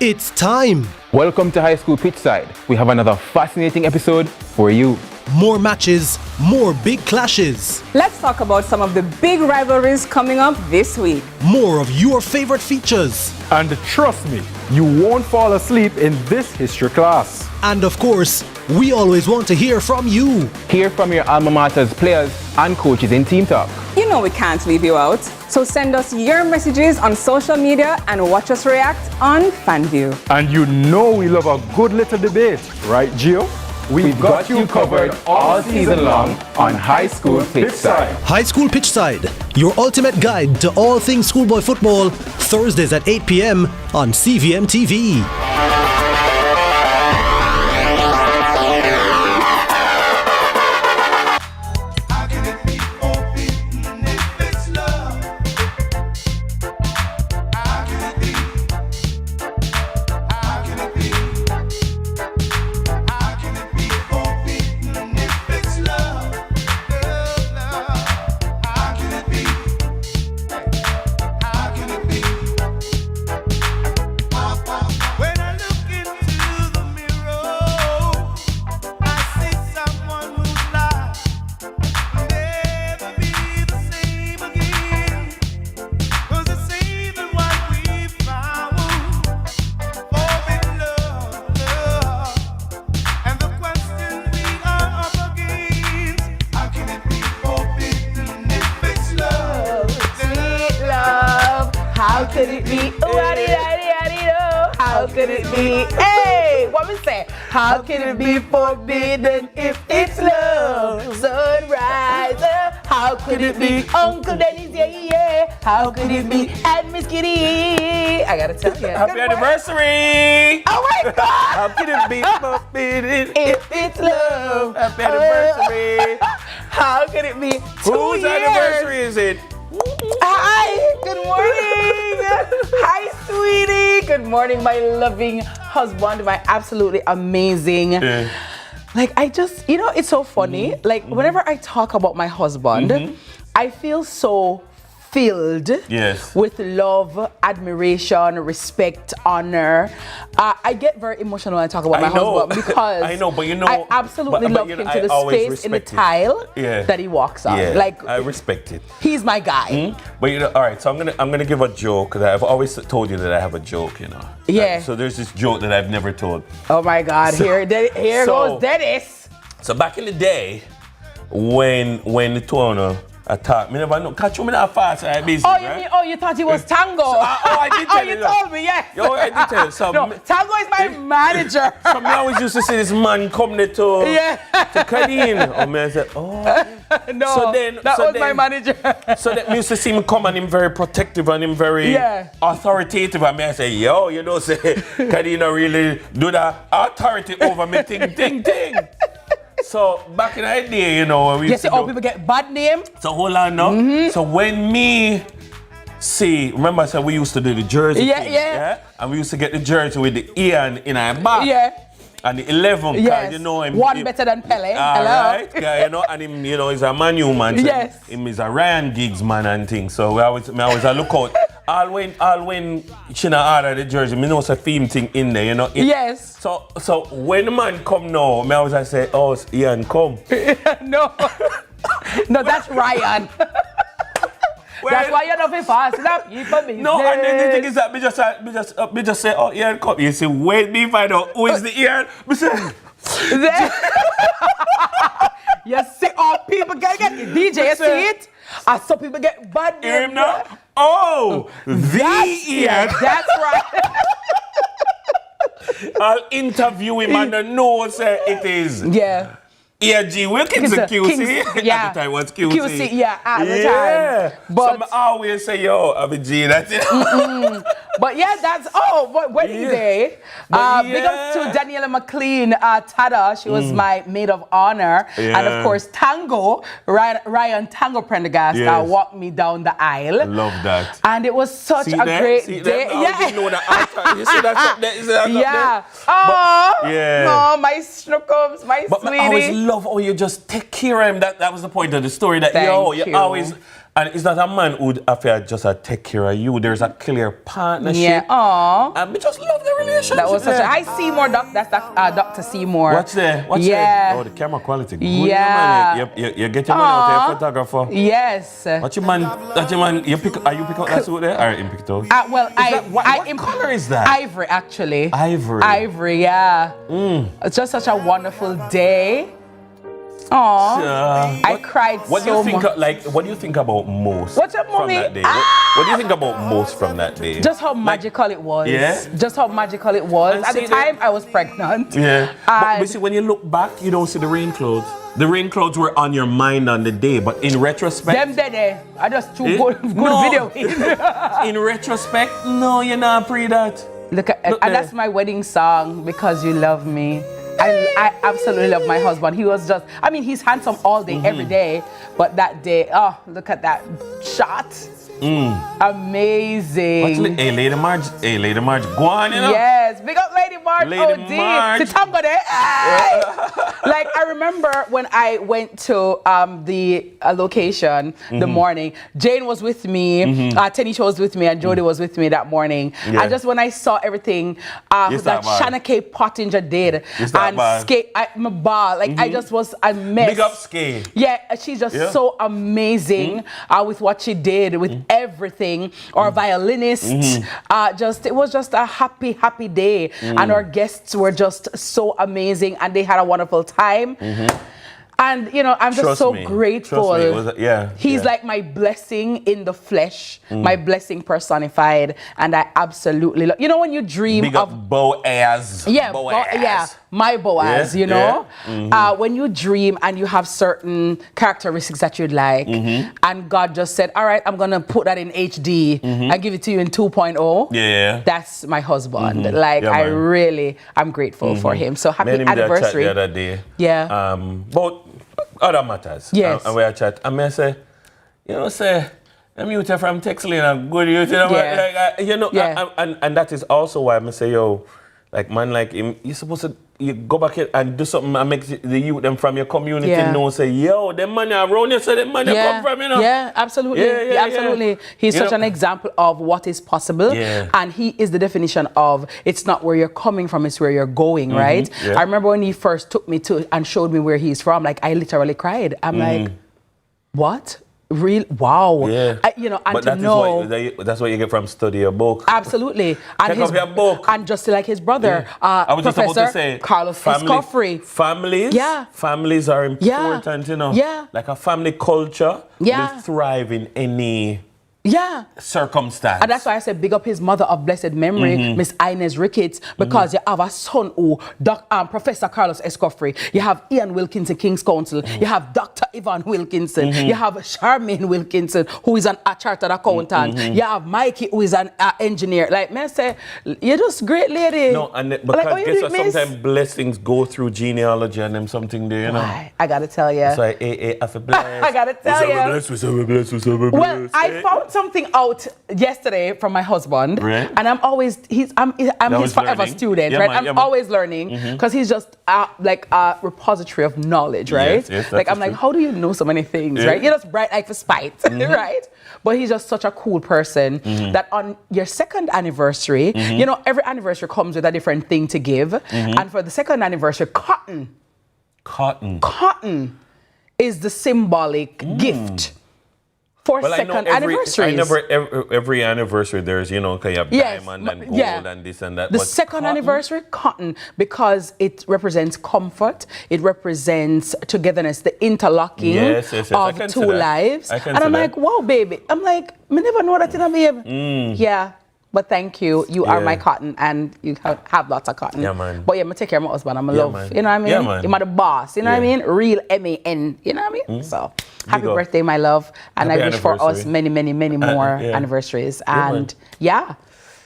It's time. Welcome to High School Pitchside. We have another fascinating episode for you. More matches, more big clashes. Let's talk about some of the big rivalries coming up this week. More of your favorite features. And trust me, you won't fall asleep in this history class. And of course, we always want to hear from you. Hear from your alma mater's players and coaches in Team Talk. You know we can't leave you out. So send us your messages on social media and watch us react on FanView. And you know we love a good little debate, right, Gio? We've got you covered all season long on High School Pitchside. High School Pitchside, your ultimate guide to all things schoolboy football, Thursdays at 8 p.m. on CVM TV. How could it be? How could it be? Hey, what we say? How can it be forbidden if it's love? Sunrise. How could it be? Uncle Dennis, yeah. How could it be? And Miss Kitty. I gotta tell you. Happy anniversary! Oh my God! How could it be forbidden if it's love? Happy anniversary! How could it be? Whose anniversary is it? Hi, good morning. Hi, sweetie. Good morning, my loving husband, my absolutely amazing. Like, I just, you know, it's so funny. Like, whenever I talk about my husband, I feel so filled with love, admiration, respect, honor. I get very emotional when I talk about my husband because I know, but you know, I absolutely love him to the space in the tile that he walks on. Yeah, like, I respect it. He's my guy. But you know, all right. So I'm gonna give a joke that I've always told you that I have a joke. You know. Yeah. So there's this joke that I've never told. Oh my God! Here goes Dennis. So back in the day, when the tournament. I thought, me never know. Catch you me that fast, right? Busy, oh, you right? mean, you thought he was Tango? I did tell you told me, yes. Yo, I did tell you. So, no, Tango is my manager. So me always used to see this man come there to Kadeen. Oh, me I said, oh. No, so then, that was my manager. So that me used to see him come and him very protective and him very authoritative. And me I say, yo, you know, say, Kadeen really do that authority over me, ting. So back in that day, you know, we used to all people get bad name. So hold on now. So when me remember I said we used to do the jersey thing, and we used to get the jersey with the Ian in our back. And the 11, because you know him. One better than Pele. Right, you know, and him, you know, he's a Manu man. So him is a Ryan Giggs man and things. So I always a look out. All when China order the jersey, me know it's a theme thing in there, you know. So when the man come now, me always say, oh, Ian come. No, that's Ryan. That's why you're not fast enough. No, and then the thing is that me just say, oh, Ian come. You say, wait, me find out who is the Ian. Me say, you see, all people get DJ, you see it? And some people get bad name. Oh, Ian. That's right. I'll interview him and I know it is. Yeah. G. Wilkinson QC. At the time was QC. At the time. But so I always say, yo, I'm a G, that's it. But yeah, that's, wedding day. Big ups to Daniela McLean Tada. She was my maid of honor. And of course, Tango, Ryan Tango Prendergast walked me down the aisle. Love that. And it was such a great day. You know that you see that? Oh, my snookums, my sweetie. I always love how you just take care of him. That was the point of the story. That you always And it's not a man who have to just take care of you. There's a clear partnership. Yeah. Aww. And we just love the relationship. That was such a... Hi, Seymour. That's Dr. Seymour. Watch there. Watch yeah. there. Oh, the camera quality. Good. Yeah. You get your money out to your photographer. Yes. What your man... Are you pick up that suit there? Or you pick it out? Well, what color is that? Ivory, actually. Ivory. Ivory, yeah. It's just such a wonderful day. I cried what so do you think? much. What do you think about most? What's up, from mommy? that day? What do you think about most from that day? Just how magical it was. Yeah. Just how magical it was. And At the time, I was pregnant. Yeah. But see, when you look back, you don't see the rain clouds. The rain clouds were on your mind on the day, but in retrospect, them there, I just too good video. In retrospect, no, you're not pre that. Look, and that's my wedding song, Because You Love Me. I absolutely love my husband. He was just, I mean, he's handsome all day, every day. But that day, oh, look at that shot. Amazing. Hey, Lady Marge, go on, you know? Yes, big up Lady Marge. Lady Marge. Like, I remember when I went to the location the morning, Jane was with me, Tanisha was with me, and Jody was with me that morning. Yeah. And just when I saw everything that Shanna K. Pottinger did, and Skate, my bar, like I just was a mess. Big up Skate. Yeah, she's just so amazing with what she did, with everything. Our violinist, it was just a happy day, and our guests were just so amazing, and they had a wonderful time. And you know, I'm just so grateful. He's like my blessing in the flesh, my blessing personified, and I absolutely love. You know, when you dream Big of Boaz. My Boaz. You know, when you dream and you have certain characteristics that you'd like, and God just said, "All right, I'm gonna put that in HD and give it to you in 2.0." Yeah, that's my husband. Like I'm grateful for him. So happy anniversary. The other day. Yeah. But other matters. Yes. And we are chat. And I say, I'm you from Texas, and good you know, and that is also why I say, like man like him, you're supposed to go back and do something and make the youth them from your community know, say, them man around you, say them man come from, you know. Yeah, absolutely. Absolutely. He's such an example of what is possible. And he is the definition of it's not where you're coming from, it's where you're going, right? I remember when he first took me to and showed me where he's from, like I literally cried. I'm like, what? Real wow. Yeah. And to know that's what you get from study a book. Absolutely. And Check out your book. And just like his brother, I was Professor just about to say, Carlos Escoffrey. Families are important, you know. Yeah. Like a family culture will thrive in any circumstance. And that's why I said big up his mother of blessed memory, Miss Inez Ricketts, because you have a son who, Professor Carlos Escoffrey, you have Ian Wilkinson, King's Counsel, you have Dr. Yvonne Wilkinson, you have Charmaine Wilkinson, who is a chartered accountant, you have Mikey, who is an engineer. Like, man, say, you're just great lady. No, and because guess what, sometimes blessings go through genealogy and them something there, you know. I gotta tell you. So I feel blessed. I gotta tell you. Well, I found something out yesterday from my husband, and I'm always his forever student, right? I'm always learning because he's just like a repository of knowledge, right? Yes, like I'm like, how do you know so many things, right? You're just bright like for spite, right? But he's just such a cool person that on your second anniversary, you know, every anniversary comes with a different thing to give, and for the second anniversary, cotton is the symbolic gift. For second anniversaries. Every anniversary there's, you know, you have diamond and gold and this and that. The second anniversary, cotton, because it represents comfort, it represents togetherness, the interlocking of two lives. And I'm like, wow, baby. I'm like, I never know that in a babe. Yeah. But thank you. You are my cotton, and you have lots of cotton. Yeah, man. But yeah, I take care of my husband. I'm a love. Man. You know what I mean? Yeah, man. You're the boss. You know what I mean? Real MAN. You know what I mean? So happy birthday, my love. And happy I wish for us many, many, many more anniversrounds. And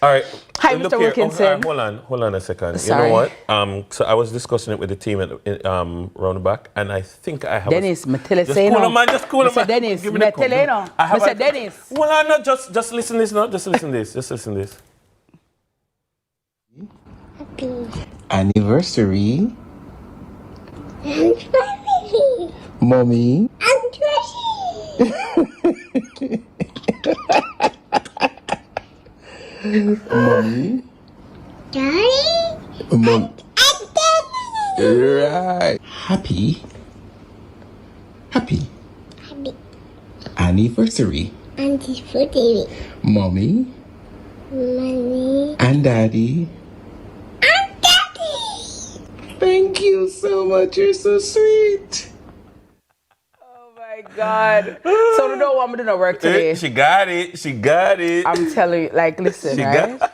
All right. Hi, Mr. Wilkinson. Hold on a second. Sorry. You know what? So I was discussing it with the team round the back, and I think I have. Dennis, Matilda, just cool man. Mr. Dennis, Matilda, Mr. Dennis. Well, I'm not just listen this now. Just listen this. Happy Anniversary. anniversary. Mommy. Anniversary. Mommy. Daddy? Mom. And Daddy? Right. Happy. Happy. Anniversary. Auntie for David. Mommy. Mommy. And Daddy. And Daddy! Thank you so much. You're so sweet. Oh my God. So you don't want me to do work today. She got it. She got it. I'm telling you, like, listen, She right? got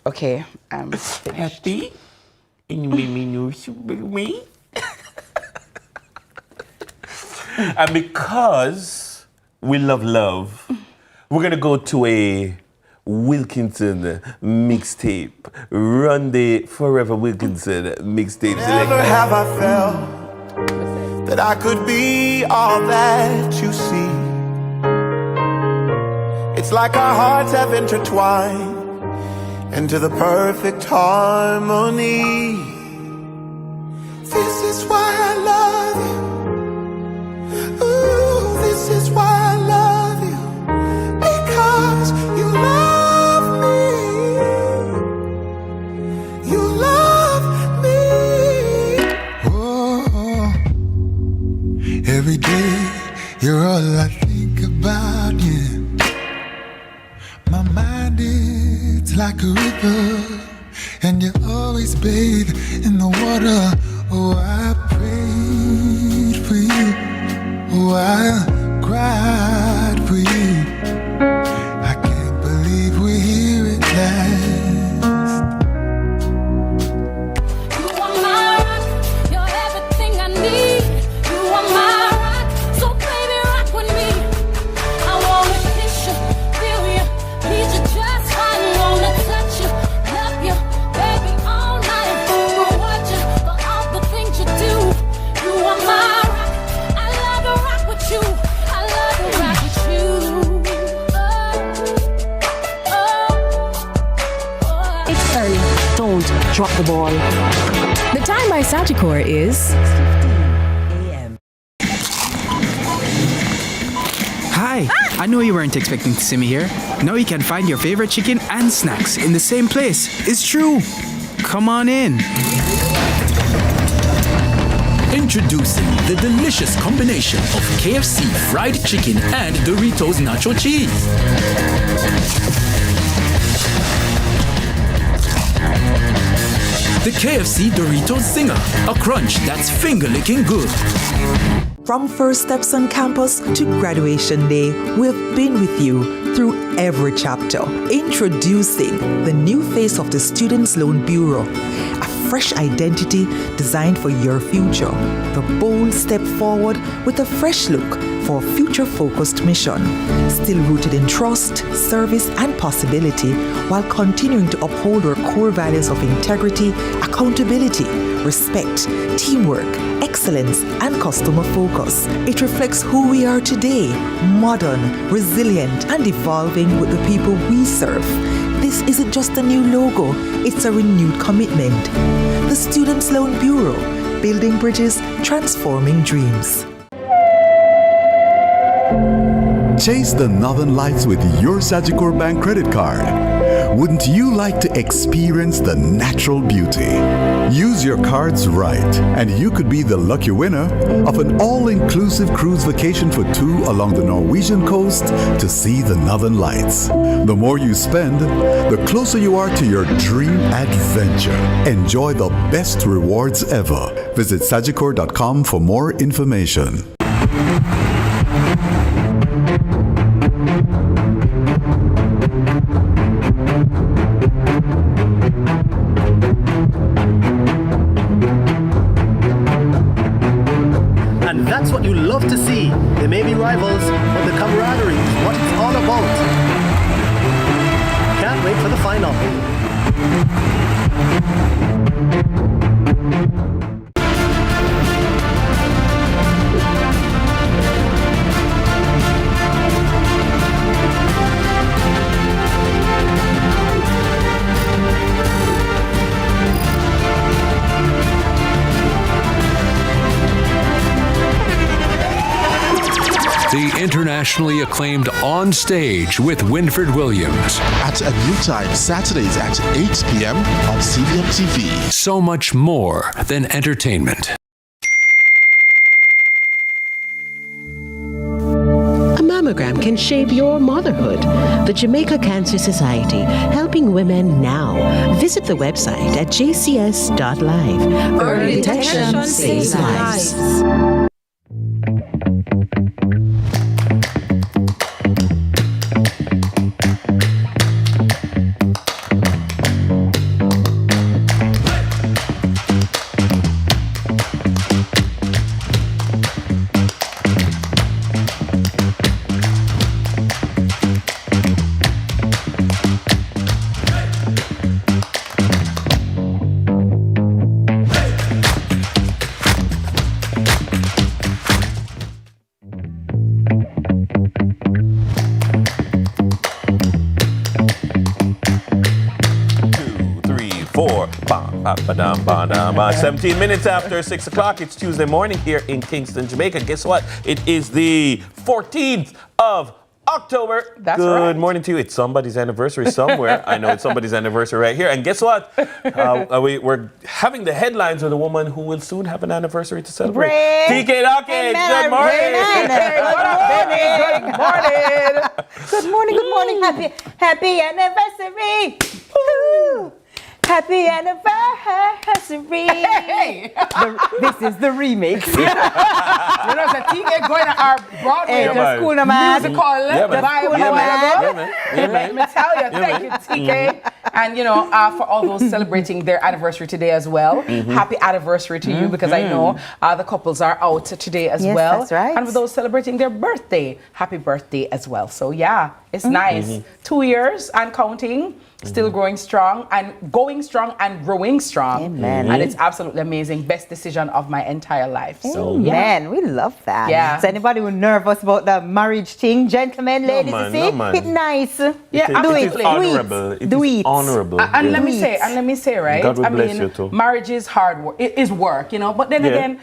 Okay, I'm finished. happy. And you made me know me. And because we love, we're gonna go to a Wilkinson mixtape. Run the Forever Wilkinson mixtape Never select. have I felt that I could be all that you see. It's like our hearts have intertwined into the perfect harmony. This is why I love you. Ooh, this is why I love you. Because you love me. You love me. Oh, every day you're all I think about, yeah. My mind is like a river, and you always bathe in the water. Oh, I prayed for you. Oh, I cried for you. I can't believe we're here at last. You are my rock, you're everything I need. You are my rock, so baby rock with me. I wanna kiss you, feel you, need you just right. Wanna touch you, love you, baby all night. Reward you for all the things you do. You are my rock, I love to rock with you. I love to rock with you. It's early. Don't drop the ball. The time by Sagicor is Hi, I know you weren't expecting to see me here. Now you can find your favorite chicken and snacks in the same place. It's true. Come on in. Introducing the delicious combination of KFC fried chicken and Doritos nacho cheese. The KFC Doritos Zinger, a crunch that's finger-licking good. From first steps on campus to graduation day, we've been with you through every chapter. Introducing the new face of the Students' Loan Bureau, a fresh identity designed for your future. The bold step forward with a fresh look for a future-focused mission, still rooted in trust, service, and possibility, while continuing to uphold our core values of integrity, accountability, respect, teamwork, excellence, and customer focus. It reflects who we are today, modern, resilient, and evolving with the people we serve. This isn't just a new logo, it's a renewed commitment. The Students' Loan Bureau, building bridges, transforming dreams. Chase the Northern Lights with your Sagicor Bank credit card. Wouldn't you like to experience the natural beauty? Use your cards right, and you could be the lucky winner of an all-inclusive cruise vacation for two along the Norwegian coast to see the Northern Lights. The more you spend, the closer you are to your dream adventure. Enjoy the best rewards ever. Visit sagicor.com for more information. And that's what you love to see. They may be rivals, but the camaraderie is what it's all about. Can't wait for the final. the internationally acclaimed On Stage with Winfred Williams. At a new time, Saturdays at 8 p.m. on CVM TV. So much more than entertainment. A mammogram can shape your motherhood. The Jamaica Cancer Society, helping women now. Visit the website at jcs.live. Early detection saves lives. Ba-dam, ba-dam, ba. 17 minutes after 6 o'clock, it's Tuesday morning here in Kingston, Jamaica. Guess what? It is the 14th of October. That's Good right. morning to you. It's somebody's anniversary somewhere. I know it's somebody's anniversary right here. And guess what? We're having the headlines with a woman who will soon have an anniversary to celebrate. TK Dawkins, good morning. Good morning. Good morning. Happy anniversary. Woo. Happy anniversary. Hey. This is the remix. You know, it's a TK going to our Broadway musical Let me tell you, thank you, TK. And, you know, for all those celebrating their anniversary today as well, happy anniversary to you, because I know the couples are out today as well. That's right. And for those celebrating their birthday, happy birthday as well. So, yeah, it's nice. 2 years and counting. Still growing strong and growing strong. Amen. And it's absolutely amazing. Best decision of my entire life. So, Amen. We love that. Yeah. So anybody who nervous about the marriage thing, gentlemen, ladies, you see, it's nice. Yeah, absolutely. Do it. Honorable. And let me say, right? God will bless you too. Marriage is hard work. It is work, you know. But then again,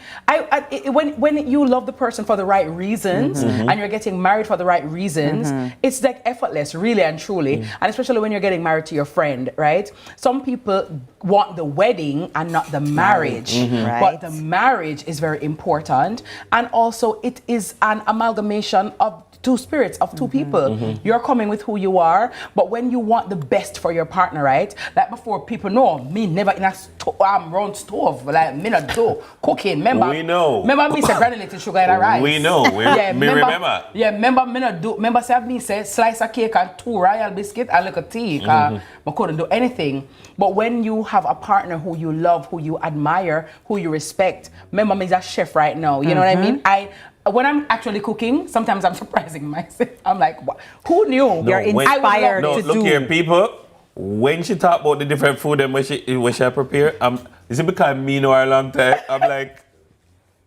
when you love the person for the right reasons and you're getting married for the right reasons, it's like effortless, really and truly. And especially when you're getting married to your friend, right? Some people want the wedding and not the marriage. Right. But the marriage is very important. And also it is an amalgamation of two spirits, of two people. You're coming with who you are, but when you want the best for your partner, right? Like before, people know me never in a round stove, like me not do cooking. Remember? We know. Remember me say granulated sugar in a rice. We know. Remember. Yeah, remember me not do. Remember say me say slice of cake and 2 royal biscuit and like a tea. I couldn't do anything. But when you have a partner who you love, who you admire, who you respect. Remember me is a chef right now. You know what I mean? When I'm actually cooking, sometimes I'm surprising myself. I'm like, what? Who knew? You're inspired to do. Look here, people. When she talk about the different food and when she prepare, is it because me know her a long time? I'm like,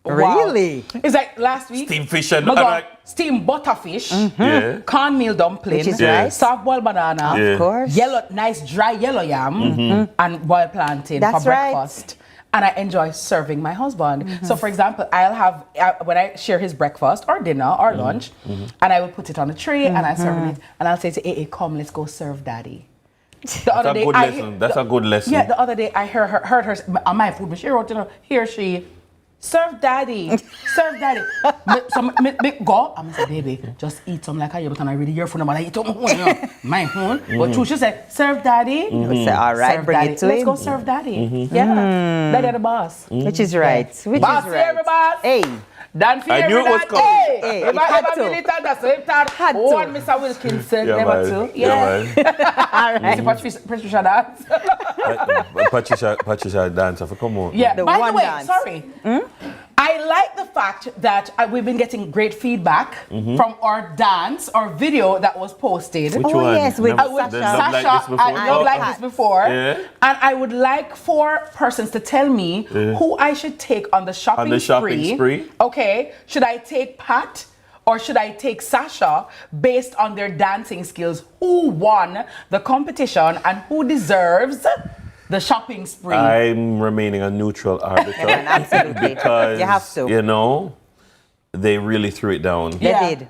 really? It's like last week. Steamed fish and steamed butterfish, cornmeal dumpling, which is rice, soft boiled banana, of course, nice dry yellow yam, and boiled plantain for breakfast. And I enjoy serving my husband. So, for example, I'll have, when I share his breakfast or dinner or lunch, and I will put it on a tray and I serve it. And I'll say to AA, come, let's go serve daddy. That's a good lesson. Yeah, the other day I heard her on my food, but she wrote, she, serve daddy, serve daddy. So me go, I'm say, baby, just eat some like I but I really your food, but I eat my phone. But she said, serve daddy. Say, all right, bring it to him. Let's go serve daddy. Yeah, daddy the boss. Which is right. Which boss is right. Boss. Hey. Dan I knew it was coming. Hey, if I ever militant, that's so if that one Mr. Wilkinson, never to. Yeah. All right. Patricia dance. Patricia dance. Come on. Yeah. The By one the way, dance. sorry. I like the fact that we've been getting great feedback from our dance or video that was posted. Which one? Yes, with Sasha. I've like this before. Yeah. And I would like for persons to tell me who I should take on the shopping spree. Okay. Should I take Pat or should I take Sasha based on their dancing skills? Who won the competition and who deserves the shopping spree? I'm remaining a neutral arbiter. Absolutely. Because, you have to. You know, they really threw it down. They did.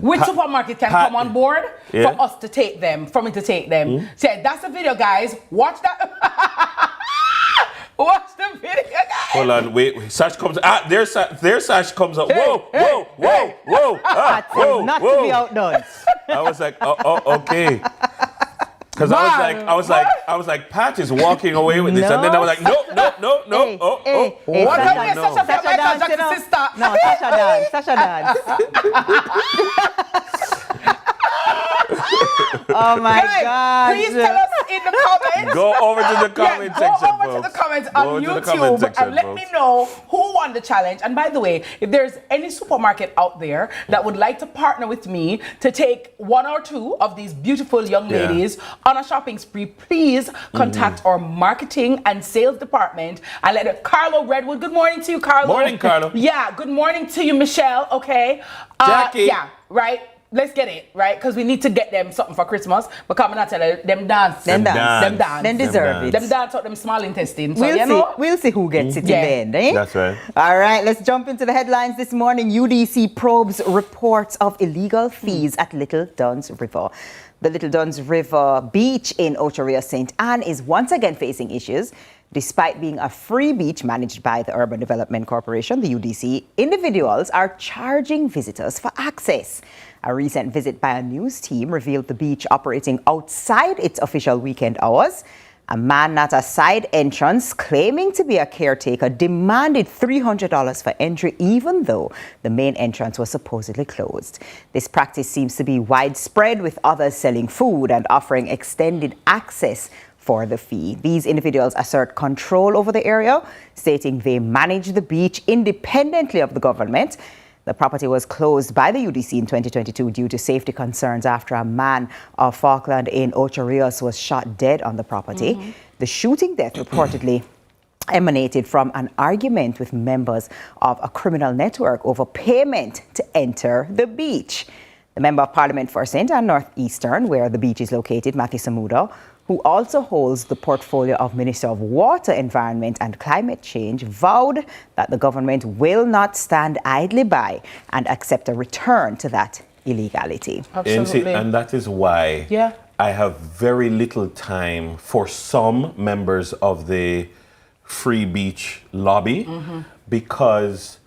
Which supermarket can come on board for us to take them, for me to take them? Say, that's the video, guys. Watch that. Watch the video, guys. Hold on, wait. Sash comes. There's Sash comes up. Whoa. Not to be outdone. I was like, okay. Because I was like, Pat is walking away with this, and then I was like, no. What have you, Sasha Michael Jackson's sister? No, Sasha dance. Oh my God! Please tell us in the comments. Go over to the comment section, Go over to the comments on YouTube and let me know who won the challenge. And by the way, if there's any supermarket out there that would like to partner with me to take one or two of these beautiful young ladies on a shopping spree, please contact our marketing and sales department and let it. Carlo Redwood, good morning to you, Carlo. Morning, Carlo. Yeah, good morning to you, Michelle. Okay. Jackie. Yeah, right. Let's get it, right? Because we need to get them something for Christmas. But come and tell them dance. Them deserve it. Them dance out them small intestine. So, we'll see who gets it in the end, eh? That's right. All right, let's jump into the headlines this morning. UDC probes reports of illegal fees at Little Duns River. The Little Duns River beach in Ocho Rios, St. Anne is once again facing issues. Despite being a free beach managed by the Urban Development Corporation, the UDC, individuals are charging visitors for access. A recent visit by a news team revealed the beach operating outside its official weekend hours. A man at a side entrance claiming to be a caretaker demanded $300 for entry, even though the main entrance was supposedly closed. This practice seems to be widespread, with others selling food and offering extended access for the fee. These individuals assert control over the area, stating they manage the beach independently of the government. The property was closed by the UDC in 2022 due to safety concerns after a man of Falkland in Ocho Rios was shot dead on the property. The shooting death reportedly emanated from an argument with members of a criminal network over payment to enter the beach. The Member of Parliament for St. Anne Northeastern, where the beach is located, Matthew Samuda, who also holds the portfolio of Minister of Water, Environment and Climate Change, vowed that the government will not stand idly by and accept a return to that illegality. Absolutely. And that is why I have very little time for some members of the Free Beach lobby, because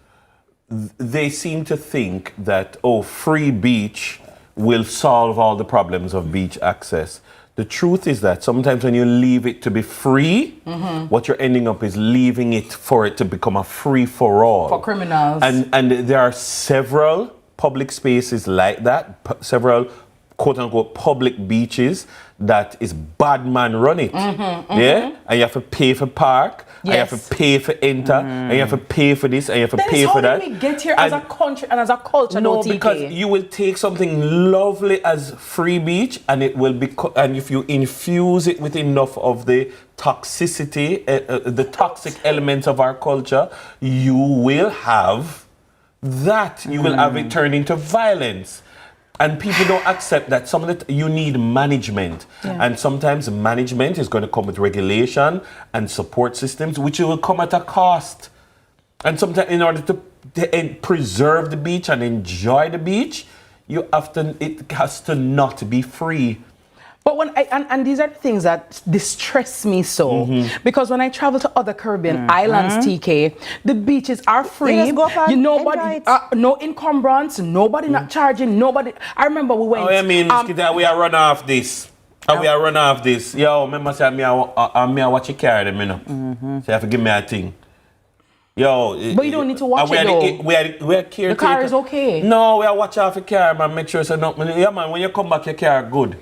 they seem to think that, free beach will solve all the problems of beach access. The truth is that sometimes when you leave it to be free, what you're ending up is leaving it for it to become a free-for-all. For criminals. And there are several public spaces like that, several quote-unquote public beaches that is bad man run it. Yeah? And you have to pay for park, and you have to pay for enter, and you have to pay for this, and you have to pay for that. How did we get here as a country and as a culture? No, because you will take something lovely as free beach, and it will be, and if you infuse it with enough of the toxicity, the toxic elements of our culture, you will have that. You will have it turn into violence. And people don't accept that some of it, you need management. And sometimes management is going to come with regulation and support systems, which will come at a cost. And sometimes in order to preserve the beach and enjoy the beach, it has to not be free. But when and these are the things that distress me so, because when I travel to other Caribbean islands, TK, the beaches are free. Nobody, no encumbrance, nobody not charging, nobody. I remember we went. Oh, I mean, we are run off this. We are run off this. Yo, remember say me I watch you carry them, you know. So you have to give me a thing. Yo, but you don't need to watch it though. We are caretaker. The car is okay. No, we are watch off your car, man. Make sure it's not. Yeah, man. When you come back, your car good.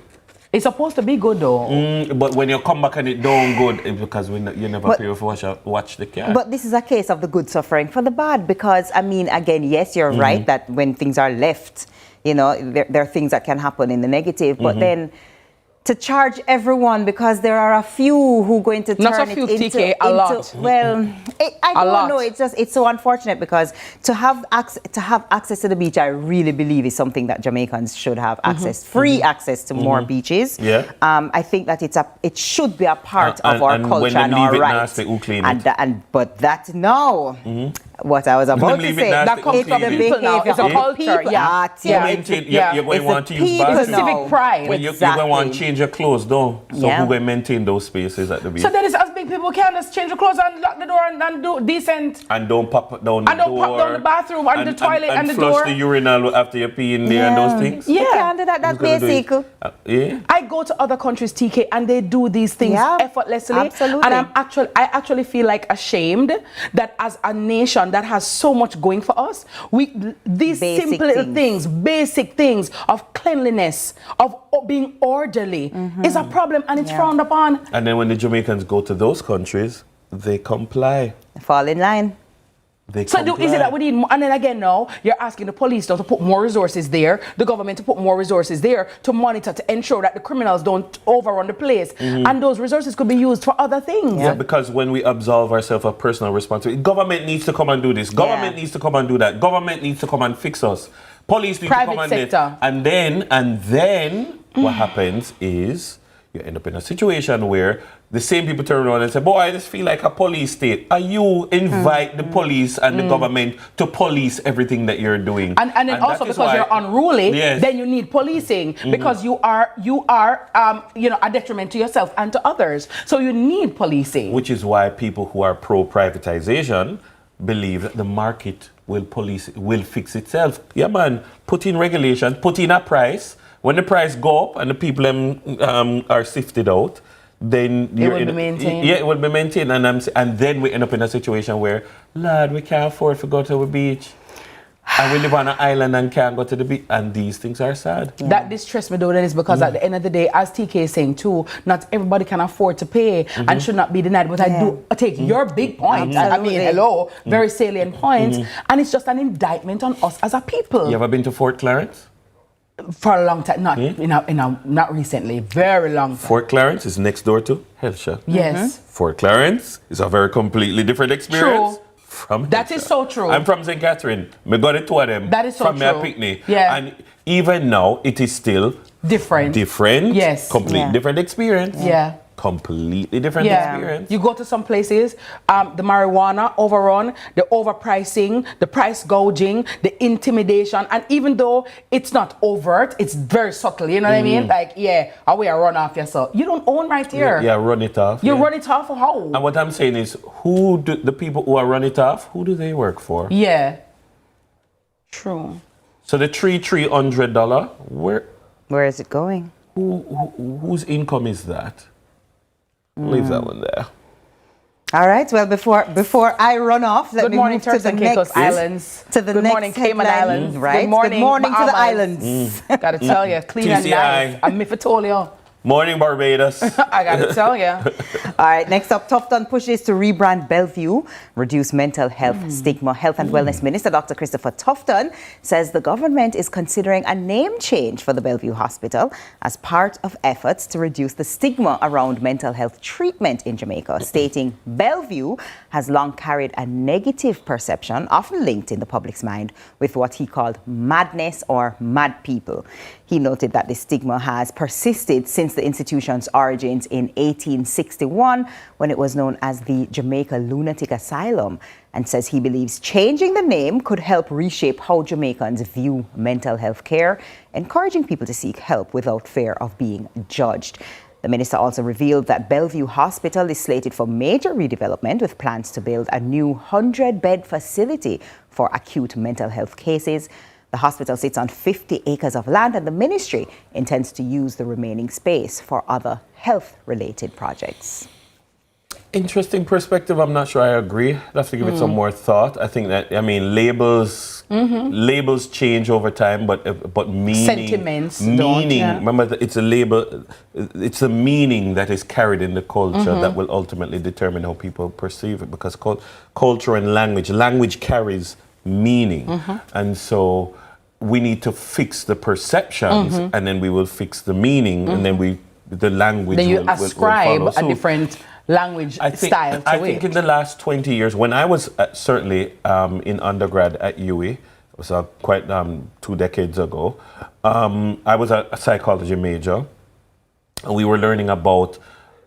It's supposed to be good though. But when you come back and it don't good, it's because you never pay for watch the car. But this is a case of the good suffering for the bad, because I mean, again, yes, you're right that when things are left, there are things that can happen in the negative, but then to charge everyone because there are a few who are going to turn not a few, it into, TK, a lot. Well, I don't know. It's so unfortunate, because to have access to the beach, I really believe is something that Jamaicans should have access, free access to more beaches. Yeah. I think that it should be a part of our culture when and our rights. Nasty, who clean it? But that no. what I was about to say. That comes from the people now. It's a culture. Yeah. You're going to want to use it's a civic pride. You're going to want to change your clothes, though. So who will maintain those spaces at the beach? So then it's us big people can just change the clothes and lock the door and do decent. And don't pop down the door. And don't pop down the bathroom and the toilet and the door. And flush the urinal after you pee in there and those things. You can do that. That's basic. I go to other countries, TK, and they do these things effortlessly. Absolutely. And I actually feel like ashamed that as a nation that has so much going for us, these simple little things, basic things of cleanliness, of being orderly is a problem, and it's frowned upon. And then when the Jamaicans go to those countries, they comply. Fall in line. Is it that we need more? And then again now, you're asking the police now to put more resources there, the government to put more resources there to monitor, to ensure that the criminals don't overrun the place. And those resources could be used for other things. Yeah, because when we absolve ourselves of personal responsibility, government needs to come and do this. Government needs to come and do that. Government needs to come and fix us. Police need to come and do it. And then what happens is you end up in a situation where the same people turn around and say, boy, I just feel like a police state. Are you invite the police and the government to police everything that you're doing? And then also because you're unruly, then you need policing because you are a detriment to yourself and to others. So you need policing. Which is why people who are pro-privatization believe that the market will fix itself. Yeah, man, put in regulation, put in a price. When the price go up and the people are sifted out, then it will be maintained. Yeah, it will be maintained, and then we end up in a situation where, lad, we can't afford to go to the beach, and we live on an island and can't go to the beach, and these things are sad. That distress me though, is because at the end of the day, as TK is saying too, not everybody can afford to pay and should not be denied. But I do take your big point. I mean, hello, very salient point, and it's just an indictment on us as a people. You ever been to Fort Clarence? For a long time, not recently, very long time. Fort Clarence is next door to Hellshire. Yes. Fort Clarence is a very completely different experience. True. From that is so true. I'm from St. Catherine. We got the two of them. That is so from true. From picnic. Yeah. And even now, it is still different. Yes. Completely different experience. Yeah. Completely different experience. You go to some places, the marijuana overrun, the overpricing, the price gouging, the intimidation, and even though it's not overt, it's very subtle, you know what I mean? Like, we are run off yourself. You don't own right here. Yeah, run it off. You run it off for how? And what I'm saying is, the people who are run it off, who do they work for? Yeah. True. So the $300, where is it going? Mm-hmm. Whose income is that? Leave that one there. All right. Well, before I run off, let me move to the next islands. To the Good next morning, Cayman headline, Islands. right? Good morning to the islands. Gotta tell you, clean and nice. I'm Mifitolio. Morning, Barbados. I gotta tell you. All right, next up, Tufton pushes to rebrand Bellevue, reduce mental health stigma. Health and Wellness Minister Dr. Christopher Tufton says the government is considering a name change for the Bellevue Hospital as part of efforts to reduce the stigma around mental health treatment in Jamaica, stating Bellevue has long carried a negative perception, often linked in the public's mind with what he called madness or mad people. He noted that the stigma has persisted since the institution's origins in 1861, when it was known as the Jamaica Lunatic Asylum, and says he believes changing the name could help reshape how Jamaicans view mental health care, encouraging people to seek help without fear of being judged. The minister also revealed that Bellevue Hospital is slated for major redevelopment with plans to build a new 100-bed facility for acute mental health cases. The hospital sits on 50 acres of land, and the ministry intends to use the remaining space for other health-related projects. Interesting perspective. I'm not sure I agree. I'd have to give it some more thought. I think that, labels change over time, but meaning... Sentiments meaning, remember, it's a label, it's a meaning that is carried in the culture that will ultimately determine how people perceive it, because culture and language carries meaning. And so we need to fix the perceptions, and then we will fix the meaning, and then the language then you will ascribe will a different language style to I think in the last 20 years, when I was certainly in undergrad at UWI, it was quite 2 decades ago, I was a psychology major, and we were learning about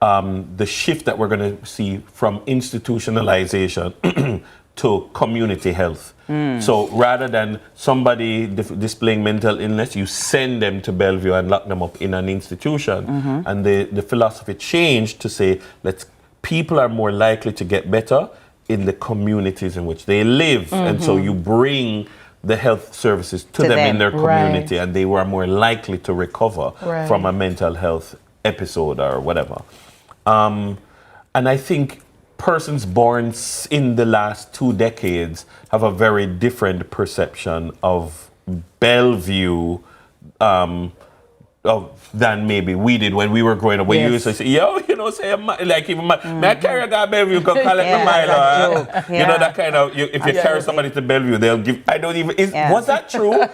the shift that we're going to see from institutionalization to community health. So rather than somebody displaying mental illness, you send them to Bellevue and lock them up in an institution. And the philosophy changed to say, people are more likely to get better in the communities in which they live. And so you bring the health services to them in their community, and they were more likely to recover from a mental health episode or whatever. And I think persons born in the last 2 decades have a very different perception of Bellevue than maybe we did when we were growing up. When you used to say, yo, say, like even may I carry a guy to Bellevue, go collect my Milo. You know, that kind of, if you carry somebody to Bellevue, they'll give, I don't even, was that true?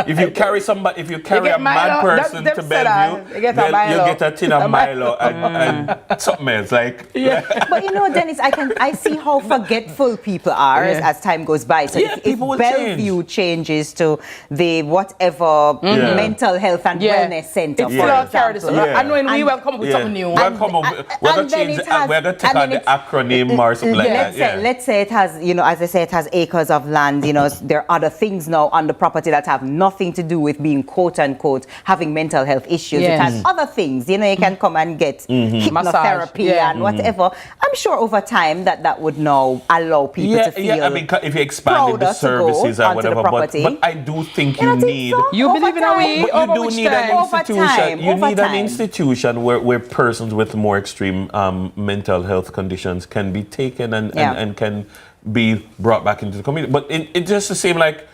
If you carry a mad person to Bellevue, you'll get a tin of Milo and something else. Like, But Dennis, I see how forgetful people are as time goes by. So if Bellevue changes to the whatever mental health and wellness center, for example. I know we will come up with something new. We're going to take on the acronym or something like that. Let's say it has, as I say, it has acres of land. There are other things now on the property that have nothing to do with being quote unquote having mental health issues. It has other things. You can come and get hypnotherapy and whatever. I'm sure over time that would now allow people to feel. I mean, if you expanded the services or whatever, but I do think you need. You believe in a way you do need an institution. You need an institution where persons with more extreme mental health conditions can be taken and can be brought back into the community. But it's just the same like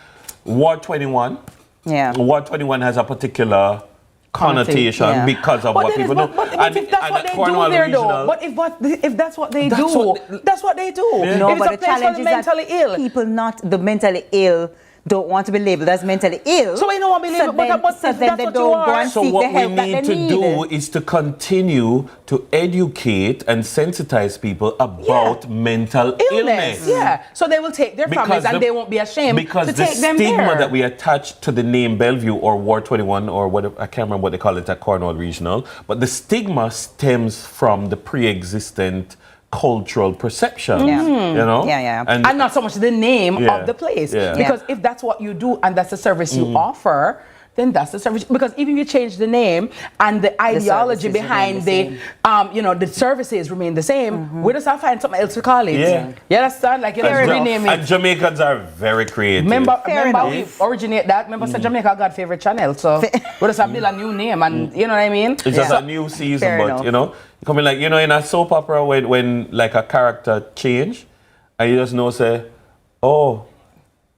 Ward 21. Yeah. Ward 21 has a particular connotation because of what people do. But if that's what they do there, though. But if that's what they do, that's what they do. No, but the challenge is that people the mentally ill don't want to be labeled as mentally ill. So I don't want to be labeled, but then they don't go and seek the help that they need. So what we need to do is to continue to educate and sensitize people about mental illness. Yeah, so they will take their families and they won't be ashamed to take them there. Because the stigma that we attach to the name Bellevue or Ward 21 or whatever, I can't remember what they call it at Cornwall Regional, but the stigma stems from the pre-existent cultural perception, and not so much the name of the place, because if that's what you do and that's the service you offer, then that's the service. Because even if you change the name and the ideology behind the services remain the same, we just have to find something else to call it. You understand? Like rename it. And Jamaicans are very creative. Remember we originate that. Remember, Jamaica got favorite channel, so we just have to build a new name, and you know what I mean. It's just a new season, but coming like in a soap opera when like a character change, and you just say, oh,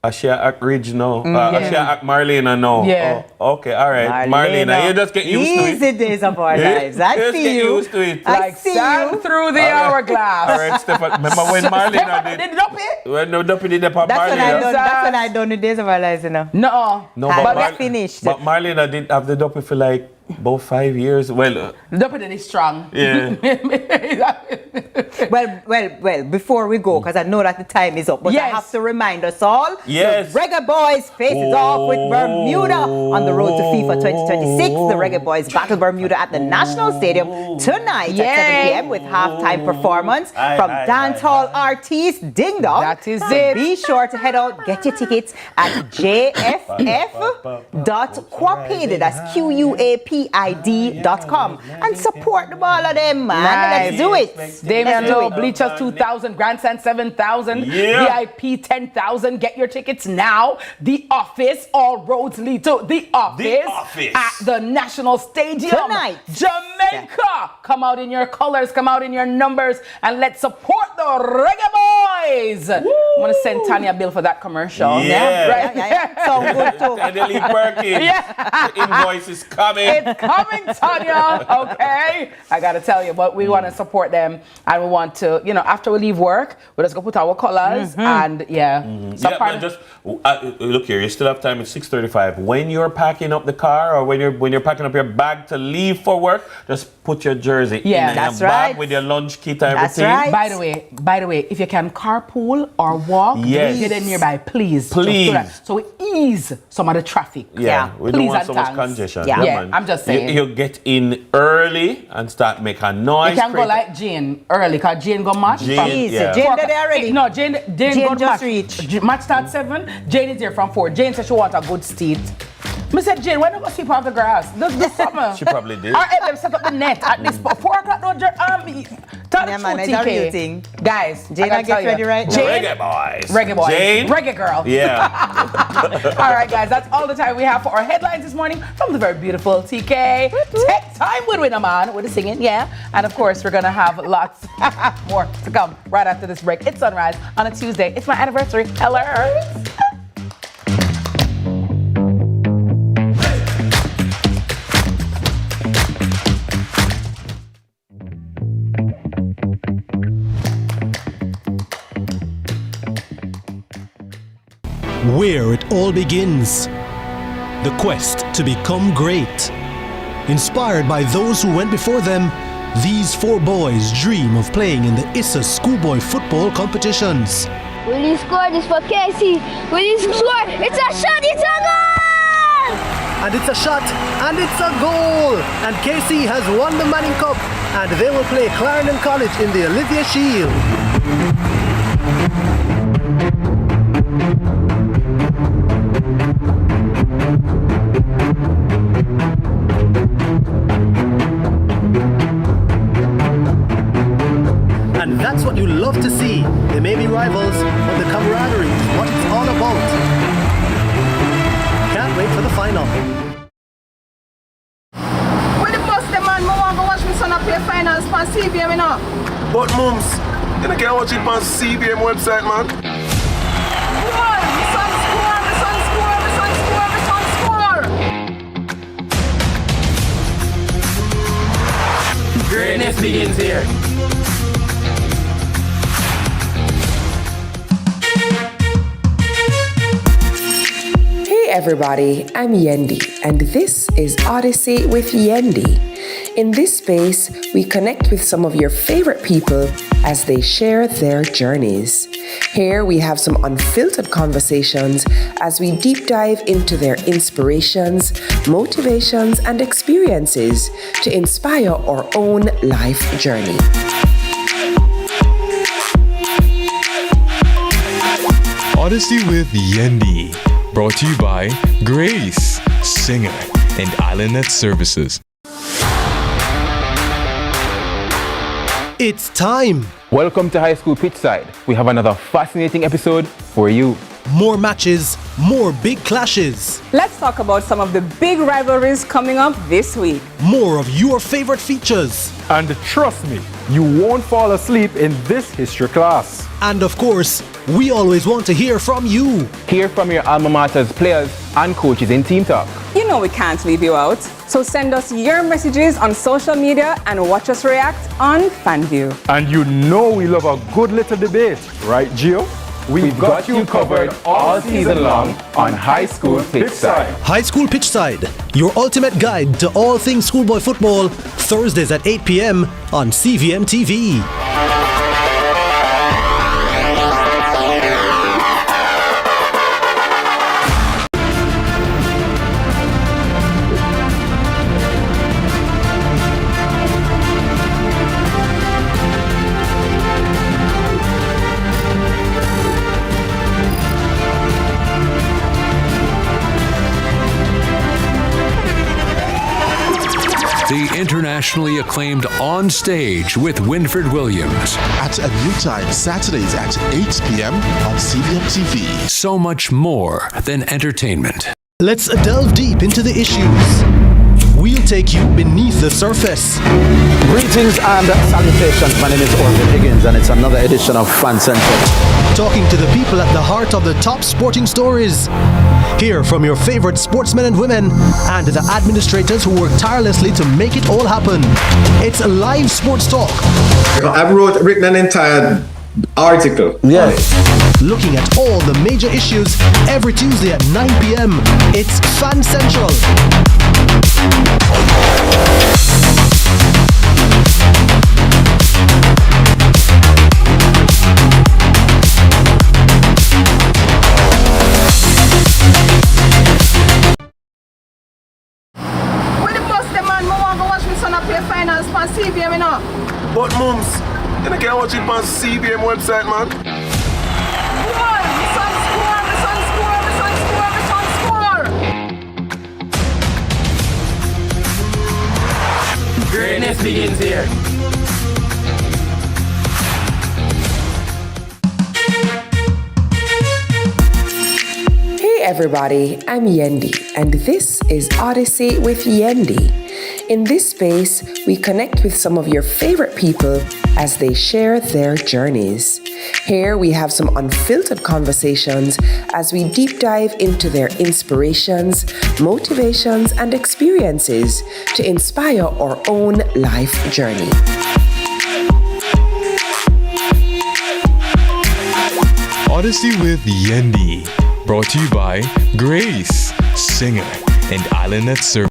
I share act original, I share act Marlena now. Yeah. Oh, okay, all right, Marlena, you just get used to it. Easy days of our lives. I see you. Used to it. Like sand through the hourglass. All right, Stefan. Remember when Marlena did Duppy? When no Duppy did the Marlena. That's when I done the days of our lives, No, but finished. But Marlena did have the Duppy for like about 5 years. Well, Duppy did is strong. Yeah. well. Before we go, because I know that the time is up, but I have to remind us all. Yes. The Reggae Boys faces off with Bermuda on the road to FIFA 2026. The Reggae Boys battle Bermuda at the National Stadium tonight at 7 p.m. with halftime performance from dancehall artist Ding Dong. That is it. Be sure to head out, get your tickets at jff.quapid. That's QUAPID.com and support the ball of them, man. Let's do it. Damien Lowe, Bleachers 2,000, Grandstand 7,000, VIP 10,000. Get your tickets now. The Office, all roads lead to The Office at the National Stadium tonight. Jamaica. Come out in your colors, come out in your numbers, and let's support the Reggae Boys. I'm going to send Tanya a bill for that commercial. Yeah. So good too. Lee Perkins. The invoice is coming. It's coming, Tanya. Okay. I got to tell you, but we want to support them, and we want to, after we leave work, we'll just go put our colors and look here, you still have time. It's 6:35. When you're packing up the car or when you're packing up your bag to leave for work, just put your jersey in your bag with your lunch kit and everything. Right. By the way, if you can carpool or walk, get in nearby, please. Please. So we ease some of the traffic. Yes. Yeah. We don't Please want and so much thanks. congestion. Yeah. Yeah, man. I'm just saying. You get in early and start make a noise. You can go like Jane early, because Jane go match. Jane, yeah. Jane there already. No, Jane go just match. reach. Match starts 7. Jane is there from 4. Jane said she want a good steed. I said, Jane, why don't you sleep on the grass? The summer. She probably did. Or let them set up the net at this 4 o'clock. Tell the truth, it's a real TK. thing. Guys, Jane, I get ready right now. Jane, Reggae boys. Reggae boys. Jane? Reggae girl. Yeah. All right, guys, that's all the time we have for our headlines this morning from the very beautiful TK. Take time with Winner Man with the singing, yeah. And of course, we're gonna have lots more to come right after this break. It's sunrise on a Tuesday. It's my anniversary. Hello. Where it all begins. The quest to become great. Inspired by those who went before them, these 4 boys dream of playing in the ISSA schoolboy football competitions. Will you score this for Casey? Will you score? It's a shot, it's a goal! And it's a shot, and it's a goal! And KC has won the Manning Cup, and they will play Clarendon College in the Olivia Shield. And that's what you love to see. They may be rivals, but the camaraderie is what it's all about. Can't wait for the final. When the bus the man, I want to watch my son play finals on CVM, you know. But mums, you can't watch it on CVM website, man. Greatness begins here. Hey everybody, I'm Yendi, and this is Odyssey with Yendi. In this space, we connect with some of your favorite people as they share their journeys. Here we have some unfiltered conversations as we deep dive into their inspirations, motivations, and experiences to inspire our own life journey. Odyssey with Yendi, brought to you by Grace, Singer, and Island Services. It's time. Welcome to High School Pitchside. We have another fascinating episode for you. More matches, more big clashes. Let's talk about some of the big rivalries coming up this week. More of your favorite features. And trust me, you won't fall asleep in this history class. And of course, we always want to hear from you. Hear from your alma mater's players and coaches in Team Talk. You know we can't leave you out. So send us your messages on social media and watch us react on FanView. And you know we love a good little debate, right, Gio? We've got you covered all season long on High School Pitchside. High School Pitchside, your ultimate guide to all things schoolboy football, Thursdays at 8 p.m. on CVM TV. The internationally acclaimed On Stage with Winfred Williams. At a new time, Saturdays at 8 p.m. on CVM TV. So much more than entertainment. Let's delve deep into the issues. We'll take you beneath the surface. Greetings and salutations. My name is Orville Higgins, and it's another edition of Fan Central. Talking to the people at the heart of the top sporting stories. Hear from your favorite sportsmen and women and the administrators who work tirelessly to make it all happen. It's a live sports talk. I've written an entire article. Yes. Looking at all the major issues every Tuesday at 9 p.m. It's Fan Central. on CVM, you know. But mums, you can't watch it on CVM website, man. Greatness begins here. Hey everybody, I'm Yendi, and this is Odyssey with Yendi. In this space, we connect with some of your favorite people as they share their journeys. Here we have some unfiltered conversations as we deep dive into their inspirations, motivations, and experiences to inspire our own life journey. Odyssey with Yendi. Brought to you by Grace, Singer, and Island Net Service.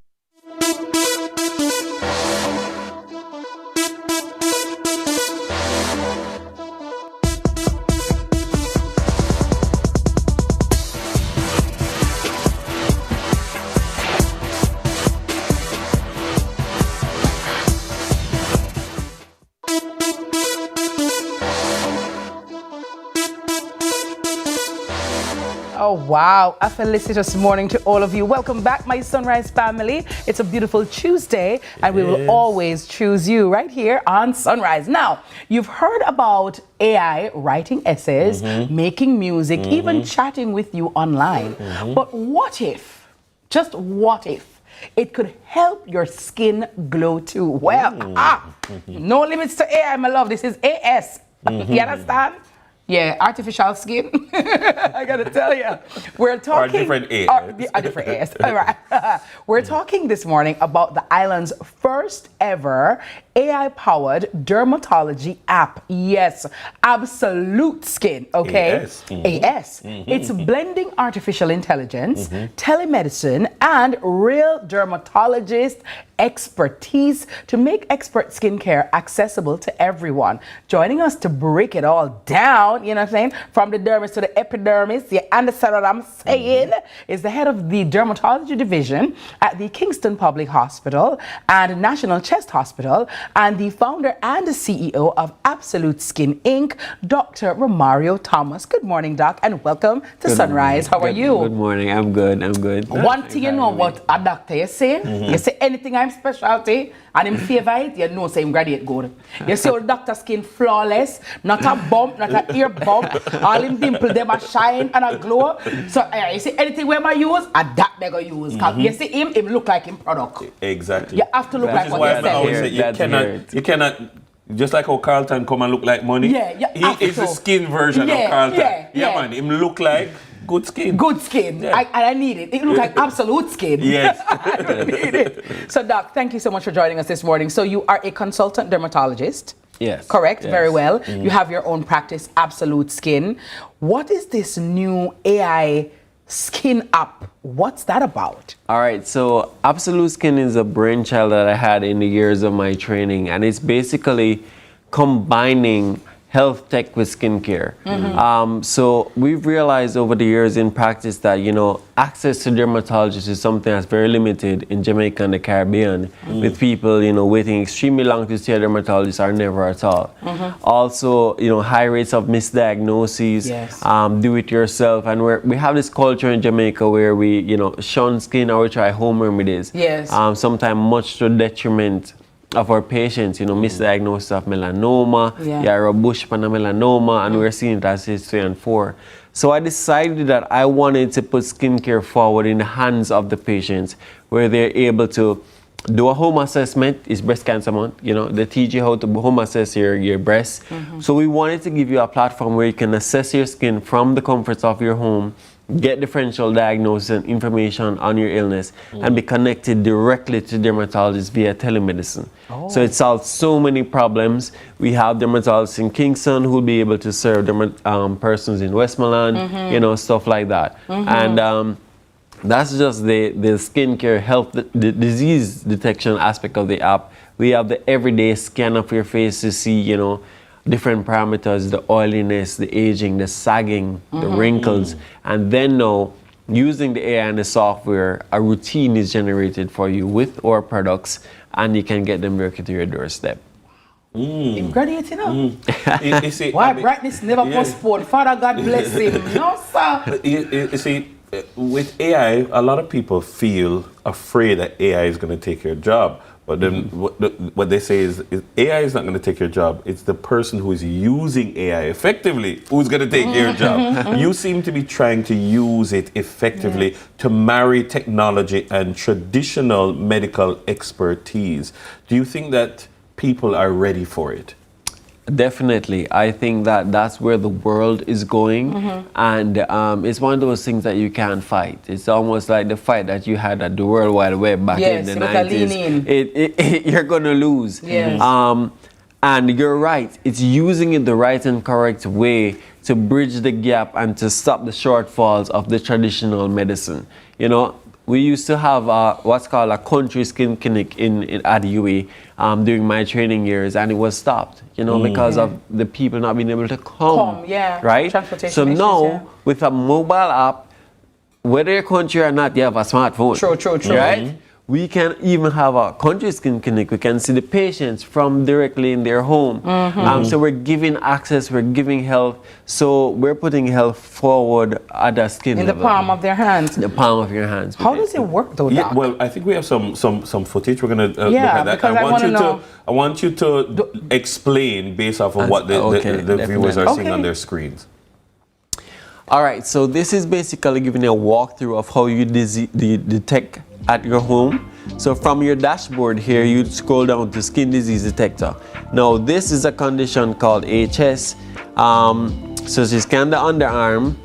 Oh, wow. A felicitous morning to all of you. Welcome back, my Sunrise family. It's a beautiful Tuesday, and we will always choose you right here on Sunrise. Now, you've heard about AI writing essays, making music, even chatting with you online. But what if, just what if, it could help your skin glow too? Well, no limits to AI, my love. This is AS. You understand? Yeah, artificial skin. I gotta tell you, we're talking. Or different AS. A different AS. All right. We're talking this morning about the island's first ever AI-powered dermatology app. Yes, Absolute Skin. Okay. AS. It's blending artificial intelligence, telemedicine, and real dermatologist expertise to make expert skincare accessible to everyone. Joining us to break it all down, you know what I'm saying, from the dermis to the epidermis, you understand what I'm saying, is the head of the dermatology division at the Kingston Public Hospital and National Chest Hospital, and the founder and the CEO of Absolute Skin Inc., Dr. Romario Thomas. Good morning, Doc, and welcome to Sunrise. How are you? Good morning. I'm good. One thing you know what a doctor is saying, you say anything I'm specialty and him favor it, you know say him graduate good. You see all doctor skin flawless, not a bump, not a ear bump, all him dimple them a shine and a glow. So you see anything we ever use, a that they go use. You see him look like him product. Exactly. You have to look like what you say. You cannot, just like how Carlton come and look like money. He is the skin version of Carlton. Yeah, man, him look like good skin. Good skin. Yeah. I need it. It looks like absolute skin. Yes. I need it. So, Doc, thank you so much for joining us this morning. So, you are a consultant dermatologist. Yes. Correct? Yes. Very well. You have your own practice, Absolute Skin. What is this new AI skin app? What's that about? All right. So, Absolute Skin is a brainchild that I had in the years of my training, and it's basically combining health tech with skincare. So we've realized over the years in practice that, you know, access to dermatologists is something that's very limited in Jamaica and the Caribbean, with people, you know, waiting extremely long to see a dermatologist or never at all. Also, you know, high rates of misdiagnoses, do it yourself. And we have this culture in Jamaica where we, you know, shun skin or we try home remedies. Sometimes much to detriment of our patients, you know, misdiagnosis of melanoma, a bush melanoma, and we're seeing it as stage 3 and 4. So I decided that I wanted to put skincare forward in the hands of the patients, where they're able to do a home assessment. It's breast cancer month, you know, they teach you how to home assess your breasts. So we wanted to give you a platform where you can assess your skin from the comforts of your home, get differential diagnosis and information on your illness, and be connected directly to dermatologists via telemedicine. So it solves so many problems. We have dermatologists in Kingston who'll be able to serve persons in Westmoreland, you know, stuff like that. And that's just the skincare health, the disease detection aspect of the app. We have the everyday scan of your face to see, you know, different parameters, the oiliness, the aging, the sagging, the wrinkles, and then now using the AI and the software, a routine is generated for you with our products, and you can get them directly to your doorstep. Him graduate, you know. You see, Why I mean, brightness never postponed? Father God bless him. No, sir. You see, with AI, a lot of people feel afraid that AI is going to take your job. But then what they say is AI is not going to take your job. It's the person who is using AI effectively who's going to take your job. You seem to be trying to use it effectively to marry technology and traditional medical expertise. Do you think that people are ready for it? Definitely. I think that that's where the world is going. And it's one of those things that you can't fight. It's almost like the fight that you had at the World Wide Web back in the 90s. You're going to lose. Yes. And you're right. It's using it the right and correct way to bridge the gap and to stop the shortfalls of the traditional medicine. You know, we used to have what's called a country skin clinic at UA during my training years, and it was stopped, you know, because of the people not being able to come. Right? So now, with a mobile app, whether you're country or not, you have a smartphone. True. Right? We can even have a country skin clinic. We can see the patients from directly in their home. So we're giving access, we're giving health. So we're putting health forward at a skin in level. the palm of their hands. The palm of your hands. How does it work though, Doc? Well, I think we have some footage. We're going to look at that. I want you to explain based off of what the viewers are seeing on their screens. All right, so this is basically giving you a walkthrough of how you detect at your home. So from your dashboard here, you scroll down to skin disease detector. Now this is a condition called HS. So she scan the underarm,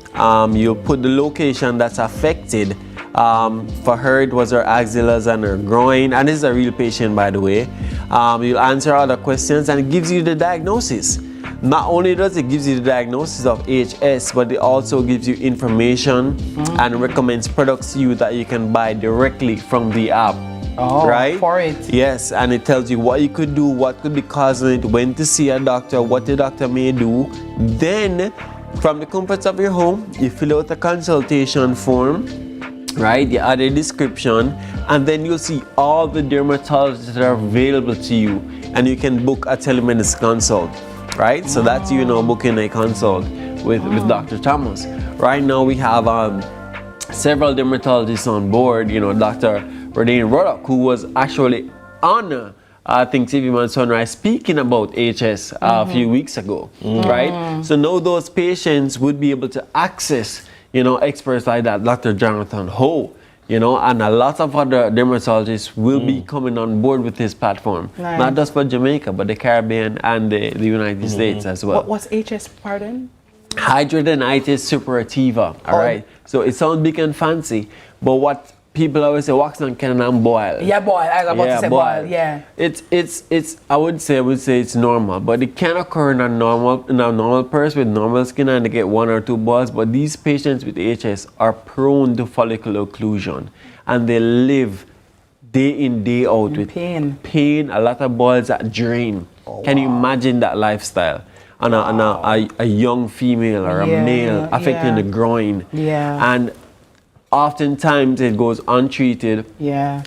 you'll put the location that's affected. For her, it was her axillas and her groin, and this is a real patient, by the way. You'll answer other questions, and it gives you the diagnosis. Not only does it give you the diagnosis of HS, but it also gives you information and recommends products to you that you can buy directly from the app. Right? For it. Yes, and it tells you what you could do, what could be causing it, when to see a doctor, what the doctor may do. Then, from the comfort of your home, you fill out a consultation form, right? You add a description, and then you'll see all the dermatologists that are available to you, and you can book a telemedicine consult, right? So that's you know booking a consult with Dr. Thomas. Right now we have several dermatologists on board. You know, Dr. Rodane Roddock, who was actually on I think CVM Sunrise speaking about HS a few weeks ago, right? So now those patients would be able to access, you know, experts like that, Dr. Jonathan Ho, you know, and a lot of other dermatologists will be coming on board with this platform. Nice. Not just for Jamaica, but the Caribbean and the United States as well. What's HS, pardon? Hidradenitis suppurativa, all right? So it sounds big and fancy, but what people always say, wax on can and boil. Yeah, boil. I was about to say boil. Yeah. It's. I would say it's normal, but it can occur in a normal person with normal skin, and they get 1 or 2 boils. But these patients with HS are prone to follicular occlusion, and they live day in, day out with pain. A lot of boils that drain. Can you imagine that lifestyle? On a young female or a male affecting the groin. And oftentimes it goes untreated,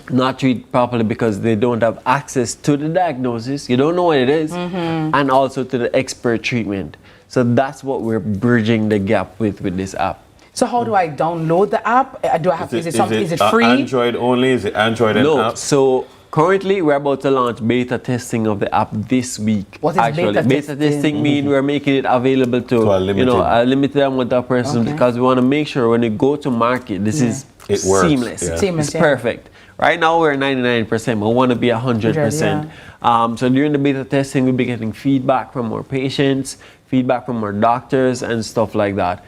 not treated properly because they don't have access to the diagnosis, you don't know what it is, and also to the expert treatment. So that's what we're bridging the gap with this app. So how do I download the app? Do I have is it free? Android only? Is it Android and app? So currently, we're about to launch beta testing of the app this week. What is beta testing? Means we're making it available to a limited amount of persons because we want to make sure when you go to market, this is seamless. It's perfect. Right now, we're 99%, but we want to be 100%. So during the beta testing, we'll be getting feedback from our patients, feedback from our doctors, and stuff like that.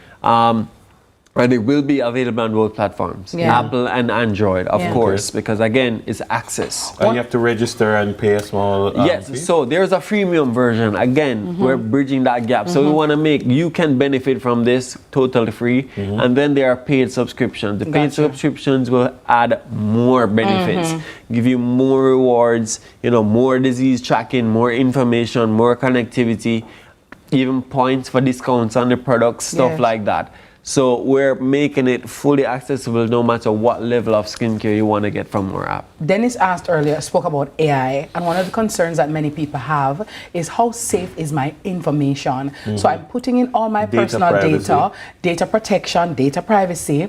And it will be available on both platforms, Apple and Android, of course, because again, it's access. And you have to register and pay a small fee? So there's a freemium version. Again, we're bridging that gap. So we want to make, you can benefit from this totally free. And then there are paid subscriptions. The paid subscriptions will add more benefits, give you more rewards, you know, more disease tracking, more information, more connectivity, even points for discounts on the products, stuff like that. So we're making it fully accessible no matter what level of skincare you want to get from our app. Dennis spoke about AI, and one of the concerns that many people have is how safe is my information. So I'm putting in all my personal data protection, data privacy.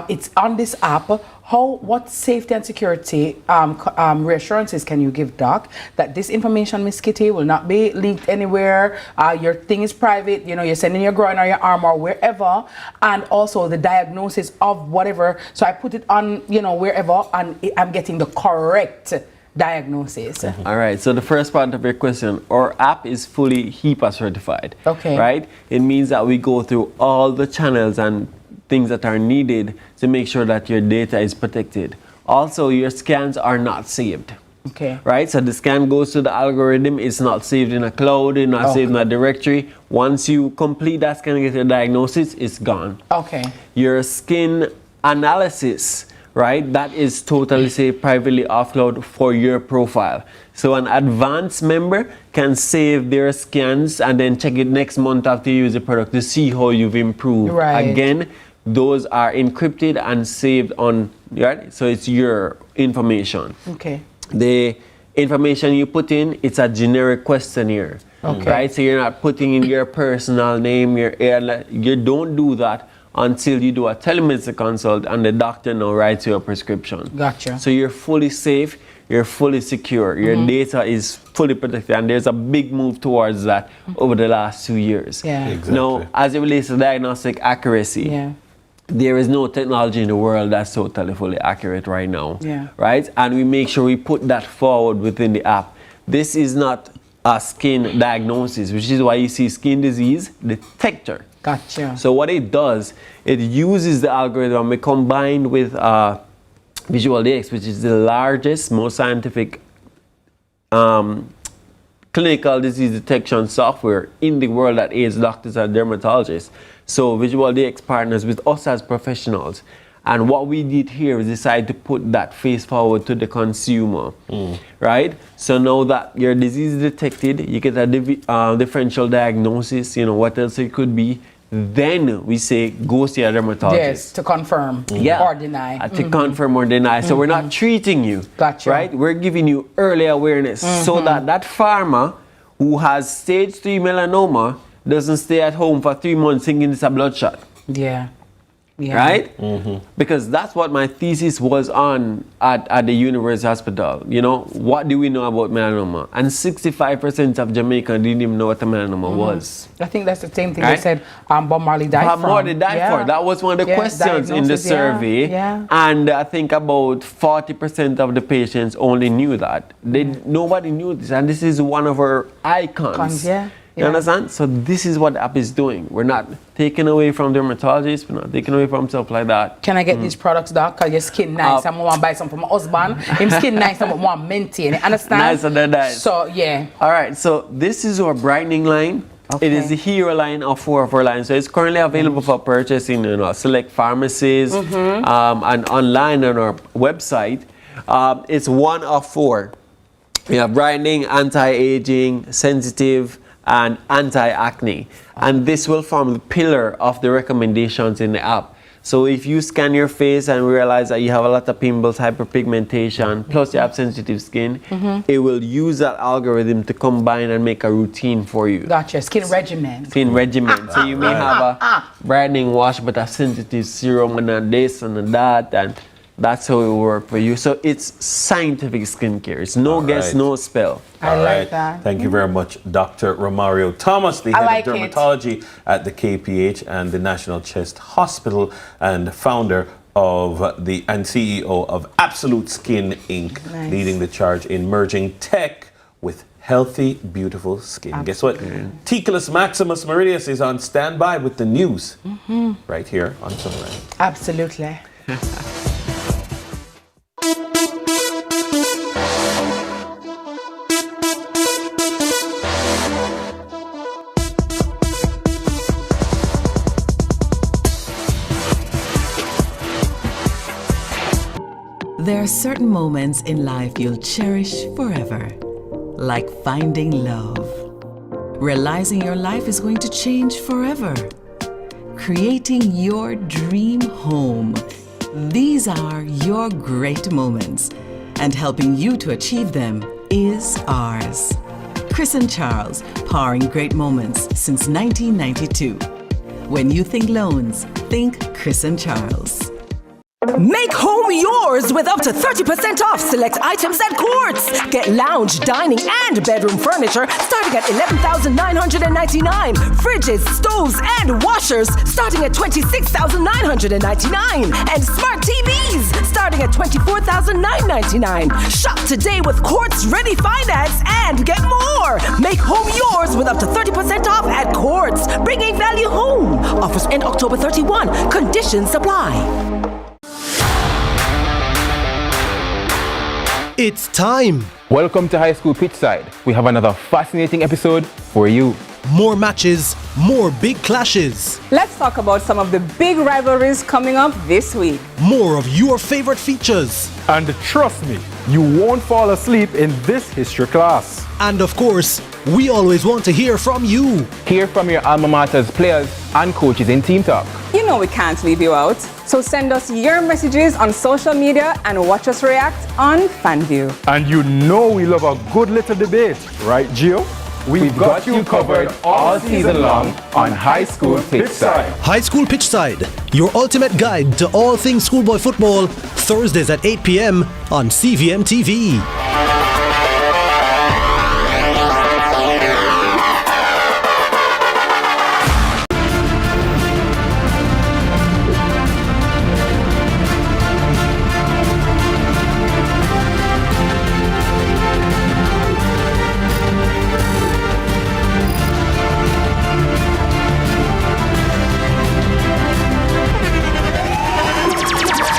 It's on this app. What safety and security reassurances can you give, Doc, that this information, Miss Kitty, will not be leaked anywhere? Your thing is private, you're sending your groin or your arm or wherever, and also the diagnosis of whatever. So I put it on, wherever, and I'm getting the correct diagnosis. All right, so the first part of your question, our app is fully HIPAA certified. Okay. Right? It means that we go through all the channels and things that are needed to make sure that your data is protected. Also, your scans are not saved. Okay. Right? So the scan goes to the algorithm. It's not saved in a cloud. It's not saved in a directory. Once you complete that scan and get your diagnosis, it's gone. Okay. Your skin analysis, right? That is totally safe, privately offload for your profile. So an advanced member can save their scans and then check it next month after you use the product to see how you've improved. Right. Again, those are encrypted and saved on, right? So it's your information. Okay. The information you put in, it's a generic questionnaire. Okay. Right? So you're not putting in your personal name, you don't do that until you do a telemedicine consult and the doctor now writes you a prescription. Gotcha. So you're fully safe, you're fully secure, your data is fully protected, and there's a big move towards that over the last 2 years. Yeah. Exactly. Now, as it relates to diagnostic accuracy, there is no technology in the world that's totally fully accurate right now. Yeah. Right? And we make sure we put that forward within the app. This is not a skin diagnosis, which is why you see skin disease detector. Gotcha. So what it does, it uses the algorithm combined with Visual DX, which is the largest, most scientific clinical disease detection software in the world that aids doctors and dermatologists. So Visual DX partners with us as professionals. And what we did here is decide to put that face forward to the consumer, right? So now that your disease is detected, you get a differential diagnosis, what else it could be. Then we say, go see a dermatologist. Yes, to confirm or deny. To confirm or deny. So we're not treating you, right? We're giving you early awareness so that farmer who has stage 3 melanoma doesn't stay at home for 3 months thinking it's a bloodshot. Yeah. Right? Because that's what my thesis was on at the University Hospital. What do we know about melanoma? And 65% of Jamaicans didn't even know what a melanoma was. I think that's the same thing they said Bob Marley died from. Bob Marley died for. That was one of the questions in the survey. And I think about 40% of the patients only knew that. Nobody knew this. And this is one of our icons. You understand? So this is what the app is doing. We're not taking away from dermatologists. We're not taking away from stuff like that. Can I get these products, Doc? Because your skin nice. I want to buy some for my husband. His skin nice. I want to maintain it. Understand? Nice and then nice. So, yeah. All right. So this is our brightening line. Okay. It is the hero line of 4 of our lines. So it's currently available for purchase in select pharmacies and online on our website. It's 1 of 4. We have brightening, anti-aging, sensitive, and anti-acne. And this will form the pillar of the recommendations in the app. So if you scan your face and realize that you have a lot of pimples, hyperpigmentation, plus you have sensitive skin, it will use that algorithm to combine and make a routine for you. Gotcha. Skin regimen. Skin regimen. So you may have a brightening wash, but a sensitive serum and a this and a that, and that's how it will work for you. So it's scientific skincare. It's no guess, no spell. I like that. Thank you very much, Dr. Romario Thomas, the head of dermatology at the KPH and the National Chest Hospital, and founder of and CEO of Absolute Skin Inc., leading the charge in merging tech with healthy, beautiful skin. Guess what? Ticulus Maximus Meridius is on standby with the news right here on Sunrise. Absolutely. There are certain moments in life you'll cherish forever, like finding love, realizing your life is going to change forever, creating your dream home. These are your great moments, and helping you to achieve them is ours. Chris and Charles, powering great moments since 1992. When you think loans, think Chris and Charles. Make home yours with up to 30% off select items at Quartz. Get lounge, dining, and bedroom furniture starting at $11,999. Fridges, stoves, and washers starting at $26,999. And smart TVs starting at $24,999. Shop today with Quartz Ready Finance and get more. Make home yours with up to 30% off at Quartz, bringing value home. Offers end October 31. Conditions apply. It's time. Welcome to High School Pitchside. We have another fascinating episode for you. More matches, more big clashes. Let's talk about some of the big rivalries coming up this week. More of your favorite features. And trust me, you won't fall asleep in this history class. And of course, we always want to hear from you. Hear from your alma mater's players and coaches in Team Talk. You know we can't leave you out. So send us your messages on social media and watch us react on FanView. And you know we love a good little debate, right, Gio? We've got you covered all season long on High School Pitchside. High School Pitchside, your ultimate guide to all things schoolboy football, Thursdays at 8 p.m. on CVM TV.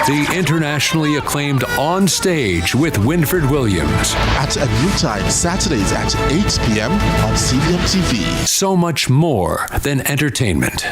The internationally acclaimed On Stage with Winfred Williams. At a new time, Saturdays at 8 p.m. on CVM TV. So much more than entertainment.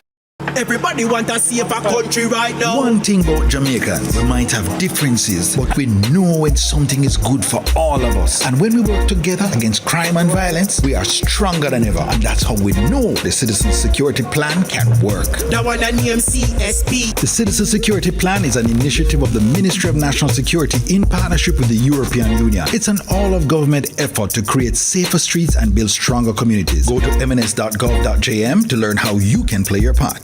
Everybody want to see a country right now. One thing about Jamaicans, we might have differences, but we know when something is good for all of us. And when we work together against crime and violence, we are stronger than ever. And that's how we know the Citizen Security Plan can work. That one that name CSP. The Citizen Security Plan is an initiative of the Ministry of National Security in partnership with the European Union. It's an all-of-government effort to create safer streets and build stronger communities. Go to mns.gov.jm to learn how you can play your part.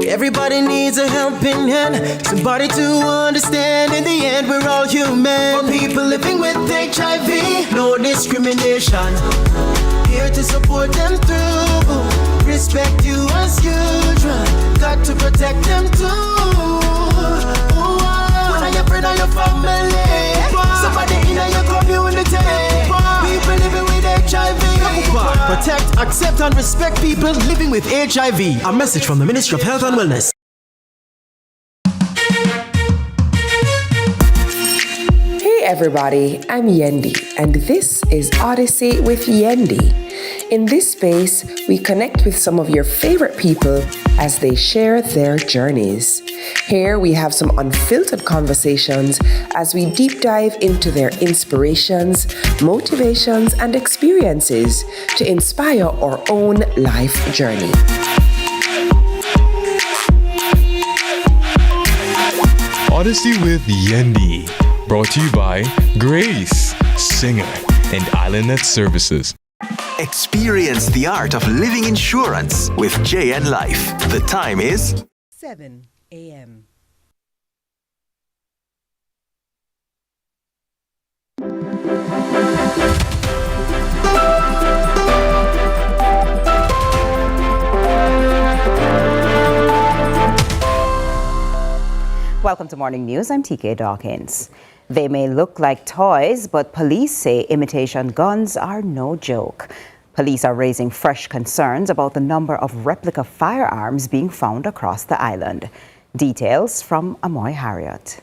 Everybody needs a helping hand, somebody to understand. In the end, we're all human. For people living with HIV, no discrimination. Here to support them through. Respect you as usual. Got to protect them too. One of your friends or your family, somebody in your community. People living with HIV. Protect, accept, and respect people living with HIV. A message from the Ministry of Health and Wellness. Hey everybody, I'm Yendi, and this is Odyssey with Yendi. In this space, we connect with some of your favorite people as they share their journeys. Here we have some unfiltered conversations as we deep dive into their inspirations, motivations, and experiences to inspire our own life journey. Odyssey with Yendi. Brought to you by Grace, Singer, and IslandNet Services. Experience the art of living insurance with JN Life. The time is 7 a.m. Welcome to Morning News. I'm TK Dawkins. They may look like toys, but police say imitation guns are no joke. Police are raising fresh concerns about the number of replica firearms being found across the island. Details from Amoy Harriot.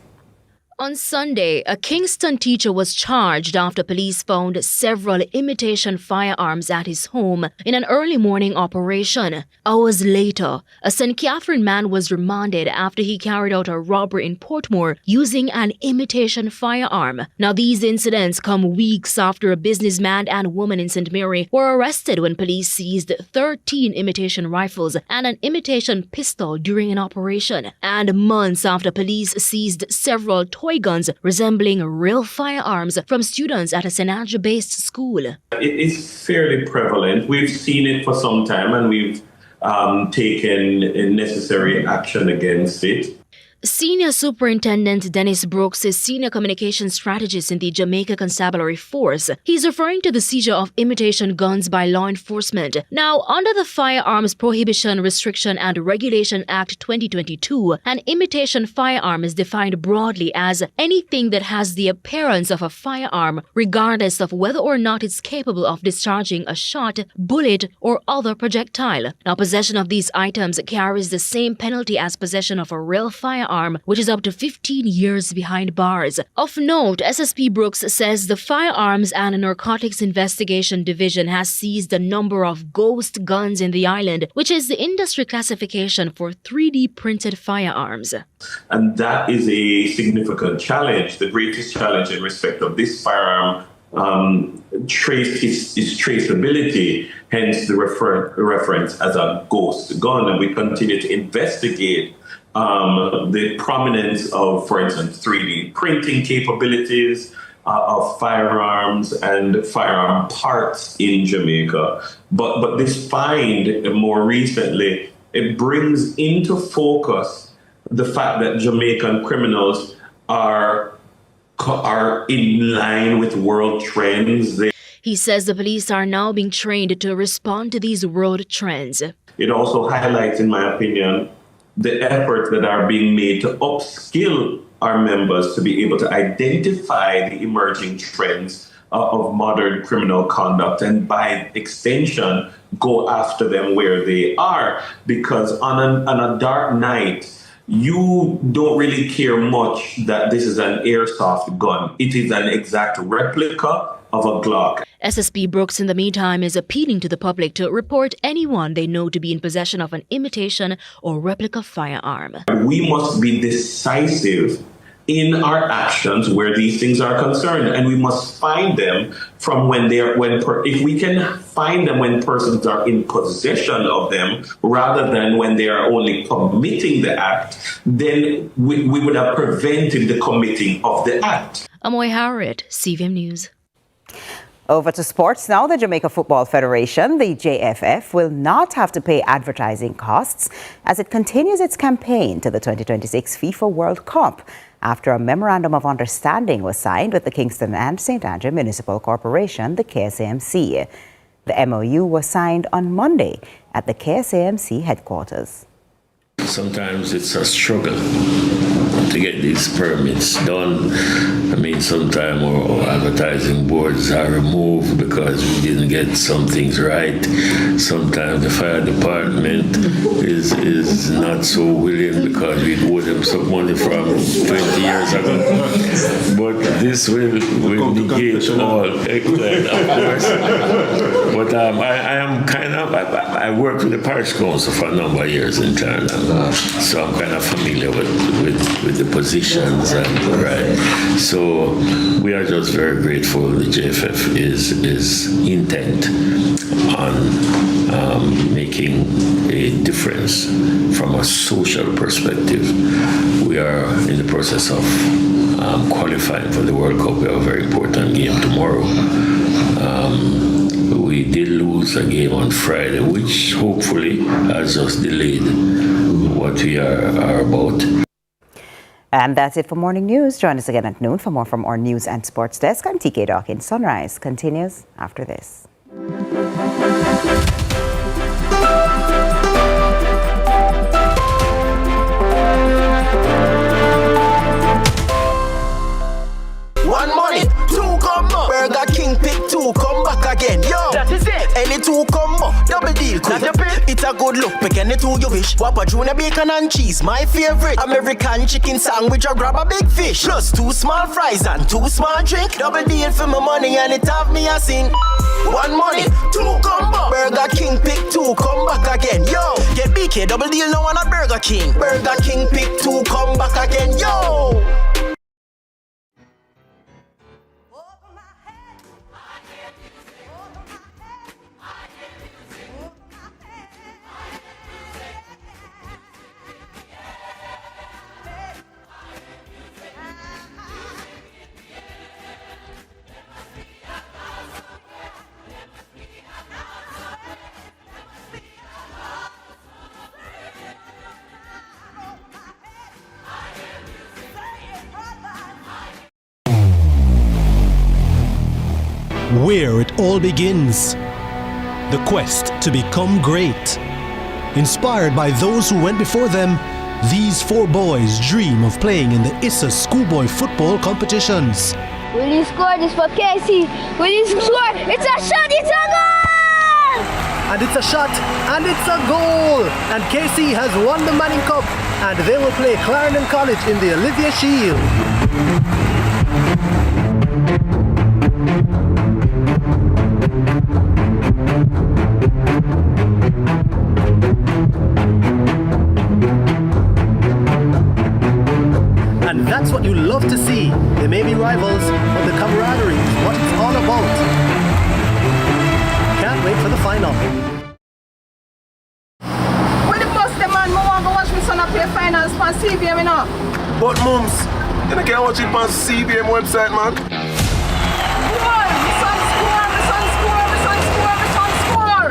On Sunday, a Kingston teacher was charged after police found several imitation firearms at his home in an early morning operation. Hours later, a St. Catherine man was remanded after he carried out a robbery in Portmore using an imitation firearm. Now, these incidents come weeks after a businessman and woman in St. Mary were arrested when police seized 13 imitation rifles and an imitation pistol during an operation, and months after police seized several toy guns resembling real firearms from students at a St. Andrew-based school. It is fairly prevalent. We've seen it for some time and we've taken necessary action against it. Senior Superintendent Dennis Brooks is senior communication strategist in the Jamaica Constabulary Force. He's referring to the seizure of imitation guns by law enforcement. Now, under the Firearms Prohibition, Restriction and Regulation Act 2022, an imitation firearm is defined broadly as anything that has the appearance of a firearm, regardless of whether or not it's capable of discharging a shot, bullet, or other projectile. Now, possession of these items carries the same penalty as possession of a real firearm, which is up to 15 years behind bars. Of note, SSP Brooks says the Firearms and Narcotics Investigation Division has seized a number of ghost guns in the island, which is the industry classification for 3D printed firearms. And that is a significant challenge. The greatest challenge in respect of this firearm is traceability, hence the reference as a ghost gun. And we continue to investigate the prominence of, for instance, 3D printing capabilities of firearms and firearm parts in Jamaica. But this find more recently, it brings into focus the fact that Jamaican criminals are in line with world trends. He says the police are now being trained to respond to these world trends. It also highlights, in my opinion, the efforts that are being made to upskill our members to be able to identify the emerging trends of modern criminal conduct and by extension go after them where they are. Because on a dark night, you don't really care much that this is an airsoft gun. It is an exact replica of a Glock. SSP Brooks, in the meantime, is appealing to the public to report anyone they know to be in possession of an imitation or replica firearm. We must be decisive in our actions where these things are concerned, and we must find them from if we can find them when persons are in possession of them rather than when they are only committing the act, then we would have prevented the committing of the act. Amoy Harriet, CVM News. Over to sports now. The Jamaica Football Federation, the JFF, will not have to pay advertising costs as it continues its campaign to the 2026 FIFA World Cup after a memorandum of understanding was signed with the Kingston and St. Andrew Municipal Corporation, the KSAMC. The MOU was signed on Monday at the KSAMC headquarters. Sometimes it's a struggle to get these permits done. I mean, sometimes our advertising boards are removed because we didn't get some things right. Sometimes the fire department is not so willing because we owe them some money from 20 years ago. But this will negate all, of course. But I am kind of, I worked with the parish council for a number of years in Trinidad. So I'm kind of familiar with the positions and right. So we are just very grateful the JFF is intent on making a difference from a social perspective. We are in the process of qualifying for the World Cup. We have a very important game tomorrow. We did lose a game on Friday, which hopefully has just delayed what we are about. And that's it for Morning News. Join us again at noon for more from our news and sports desk. I'm TK Dawkins. Sunrise continues after this. One money, two combo. Burger King pick two, come back again. Yo, that is it. Any two combo, double D. feel good. It's a good look, pick any two you wish. Whopper Junior bacon and cheese, my favorite. American chicken sandwich or grab a big fish. Plus 2 small fries and 2 small drink. Double deal for my money and it have me a sing. 1 money, 2 combo. Burger King pick 2, come back again. Yo, get BK double deal now on a Burger King. Burger King pick 2, come back again. Yo. Where it all begins. The quest to become great. Inspired by those who went before them, these 4 boys dream of playing in the ISA schoolboy football competitions. Will you score this for Casey? Will you score? It's a shot, it's a goal! And it's a shot, and it's a goal! And Casey has won the Manning Cup, and they will play Clarendon College in the Olivia Shield. And that's what you love to see. They may be rivals, but the camaraderie is what it's all about. Can't wait for the final. When the bus the man, I want to watch my son play finals on CVM, you know. But mums, you can't watch it on CVM website, man. Boy, my son score, my son score, my son score, my son score.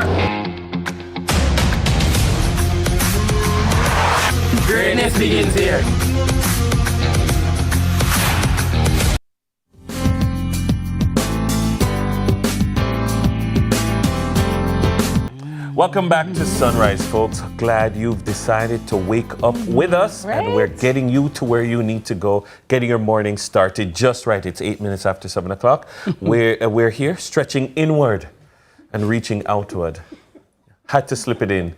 Greatness begins here. Welcome back to Sunrise, folks. Glad you've decided to wake up with us, and we're getting you to where you need to go, getting your morning started just right. It's 8 minutes after 7 o'clock. We're here stretching inward and reaching outward. Had to slip it in.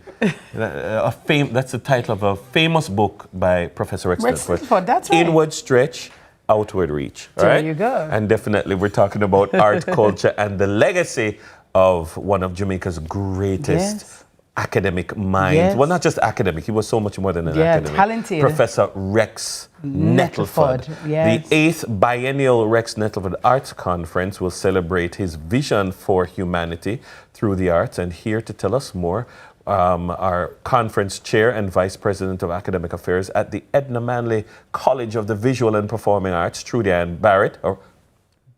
That's the title of a famous book by Professor Rex Nelford. That's right. Inward stretch, outward reach. All There right? you go. And definitely we're talking about art, culture, and the legacy of one of Jamaica's greatest academic minds. Yes. Well, not just academic, he was so much more than an academic. Talented. Professor Rex Nettleford. Yes. The 8th biennial Rex Nettleford Arts Conference will celebrate his vision for humanity through the arts. And here to tell us more, our conference chair and vice president of academic affairs at the Edna Manley College of the Visual and Performing Arts, Trudy Ann Barrett,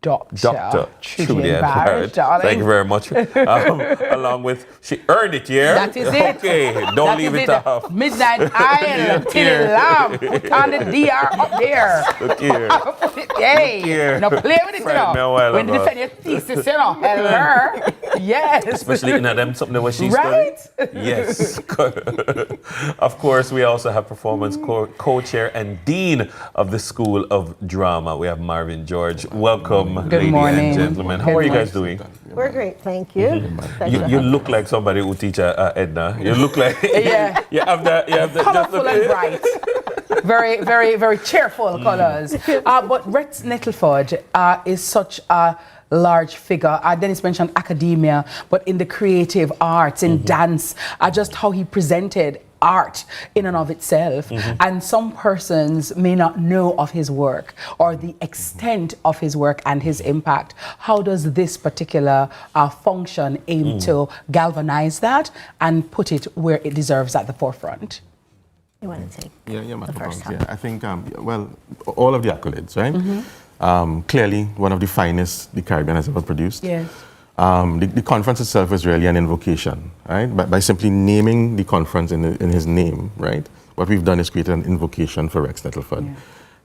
Dr. Trudy Ann Barrett. Thank you very much. Along with, she earned it, yeah? That is it. Okay, don't That leave is it off. Midnight Isle, Tilly Lamb, put on the DR up there. Look here. Put it, hey, now play with it, you know. When you defend your thesis, you know, hello. Yes. Especially in them, something that she right? studied. Yes. Of course, we also have performance co-chair and dean of the School of Drama. We have Marvin George. Welcome, ladies and gentlemen. How are you guys doing? We're great, thank you. You look like somebody who teach Edna. You look like you have that. Colourful and bright. Very, very, very cheerful colours. But Rex Nettleford is such a large figure. Dennis mentioned academia, but in the creative arts, in dance, just how he presented art in and of itself. And some persons may not know of his work or the extent of his work and his impact. How does this particular function aim to galvanize that and put it where it deserves at the forefront? You want to take the first time? I think, well, all of the accolades, right? Clearly, one of the finest the Caribbean has ever produced. Yes. The conference itself is really an invocation, right? By simply naming the conference in his name, right? What we've done is created an invocation for Rex Nettleford.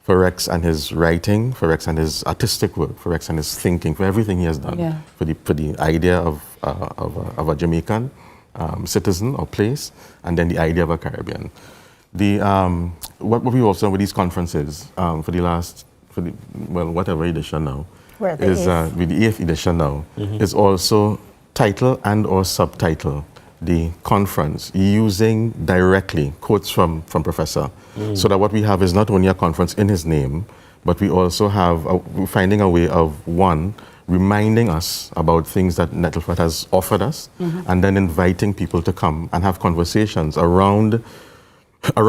For Rex and his writing, for Rex and his artistic work, for Rex and his thinking, for everything he has done, for the idea of a Jamaican citizen or place, and then the idea of a Caribbean. What we've also done with these conferences whatever edition now, with the 8th edition now, is also title and or subtitle the conference using directly quotes from Professor, so that what we have is not only a conference in his name, but we also have finding a way of, one, reminding us about things that Nettleford has offered us, and then inviting people to come and have conversations around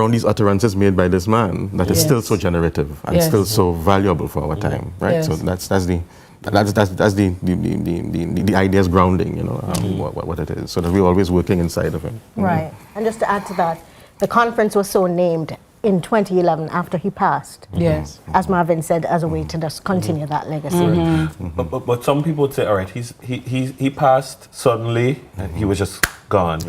these utterances made by this man that is still so generative and still so valuable for our time, right? Yes. So that's the idea's grounding, you know, what it is, so that we're always working inside of him. Right. And just to add to that, the conference was so named in 2011 after he passed. Yes. As Marvin said, as a way to just continue that legacy. But some people would say, all right, he passed suddenly, and he was just gone.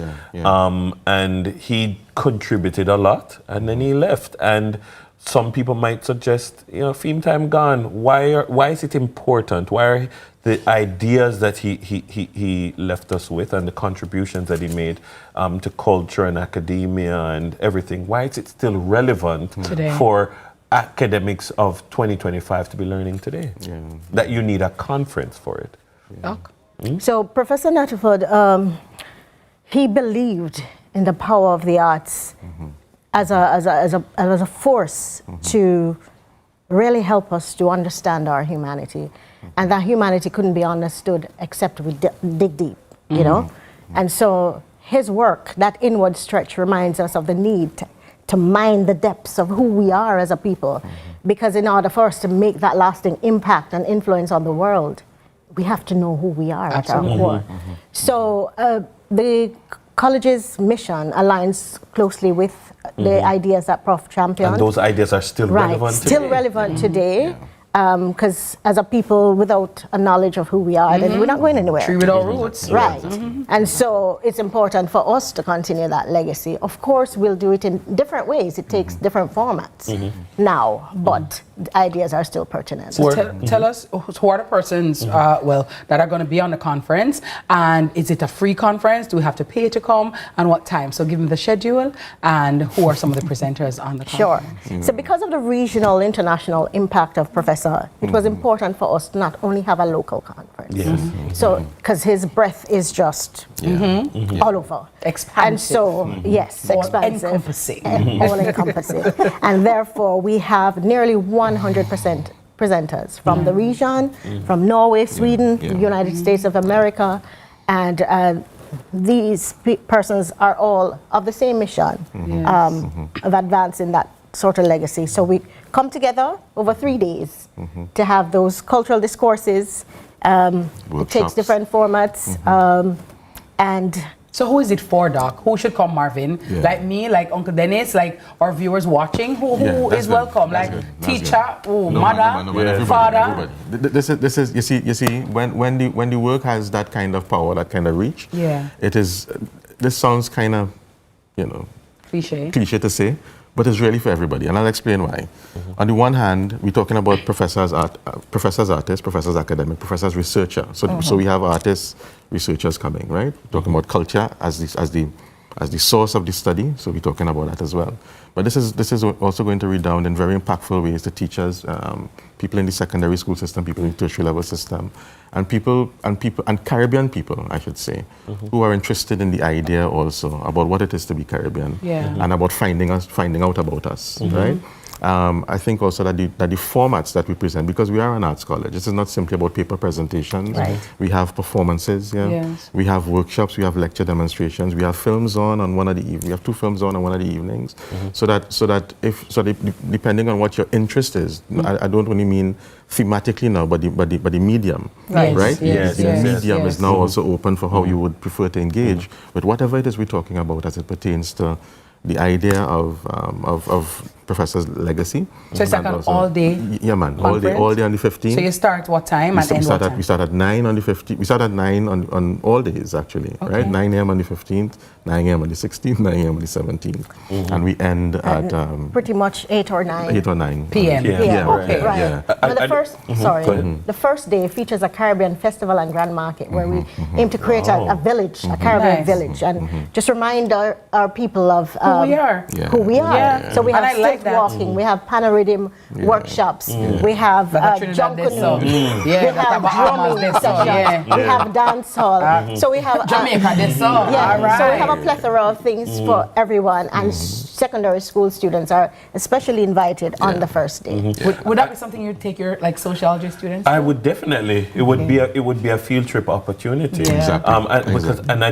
And he contributed a lot, and then he left. And some people might suggest, you know, Theme Time gone. Why is it important? Why are the ideas that he left us with and the contributions that he made to culture and academia and everything, why is it still relevant Today. for academics of 2025 to be learning today? That you need a conference for it. So Professor Nettleford, he believed in the power of the arts as a force to really help us to understand our humanity. And that humanity couldn't be understood except we dig deep, you know? And so his work, that inward stretch, reminds us of the need to mine the depths of who we are as a people. Because in order for us to make that lasting impact and influence on the world, we have to know who we are at our core. So the college's mission aligns closely with the ideas that Prof championed. And those ideas are still relevant today. Still relevant today. Because as a people without a knowledge of who we are, then we're not going anywhere. Tree without roots. Right. And so it's important for us to continue that legacy. Of course, we'll do it in different ways. It takes different formats now, but the ideas are still pertinent. So tell us who are the persons, that are going to be on the conference, and is it a free conference? Do we have to pay to come, and what time? So give me the schedule, and who are some of the presenters on the conference? Sure. So because of the regional, international impact of Professor, it was important for us to not only have a local conference. So, because his breadth is just all over. Expansive. And so, yes, All expansive. encompassing. All encompassing. And therefore, we have nearly 100% presenters from the region, from Norway, Sweden, the United States of America, and these persons are all of the same mission of advancing that sort of legacy. So we come together over 3 days to have those cultural discourses. It takes different formats. And so who is it for, Doc? Who should come, Marvin? Like me, like Uncle Dennis, like our viewers watching? Who is welcome? Like teacher, mother, father? Everybody. This is you see when the work has that kind of power, that kind of reach, it is, this sounds kind of, you know, cliche to say, but it's really for everybody, and I'll explain why. On the one hand, we're talking about professors artists, professors academic, professors researcher. So we have artists, researchers coming, right? Talking about culture as the source of the study, so we're talking about that as well. But this is also going to redound in very impactful ways to teachers, people in the secondary school system, people in the tertiary level system, and Caribbean people, I should say, who are interested in the idea also about what it is to be Caribbean and about finding out about us, right? I think also that the formats that we present, because we are an arts college, this is not simply about paper presentations. We have performances, we have workshops, we have lecture demonstrations, we have films on one of the evenings, we have 2 films on one of the evenings, so that depending on what your interest is, I don't only mean thematically now, but the medium, right? The medium is now also open for how you would prefer to engage with whatever it is we're talking about as it pertains to the idea of Professor's legacy. So it's like an all-day conference? all day on the 15th. So you start what time and end what time? We start at 9 on the 15th. We start at 9 on all days, actually, right? 9 a.m. on the 15th, 9 a.m. on the 16th, 9 a.m. on the 17th. And we end at... pretty much 8 or 9. 8 or 9. PM. Okay, right. Now the first day features a Caribbean festival and grand market where we aim to create a village, a Caribbean village, and just remind our people of who we are. Who we are. Yeah. So we have and I like brisk walking. We have panorhythm workshops. We have jump canoe. We have drumming sessions. We have dance hall. So we have Jamaica. This song. Yeah. So we have a plethora of things for everyone, and secondary school students are especially invited on the first day. Would that be something you'd take your sociology students? I would definitely. It would be a field trip opportunity. Exactly. Because I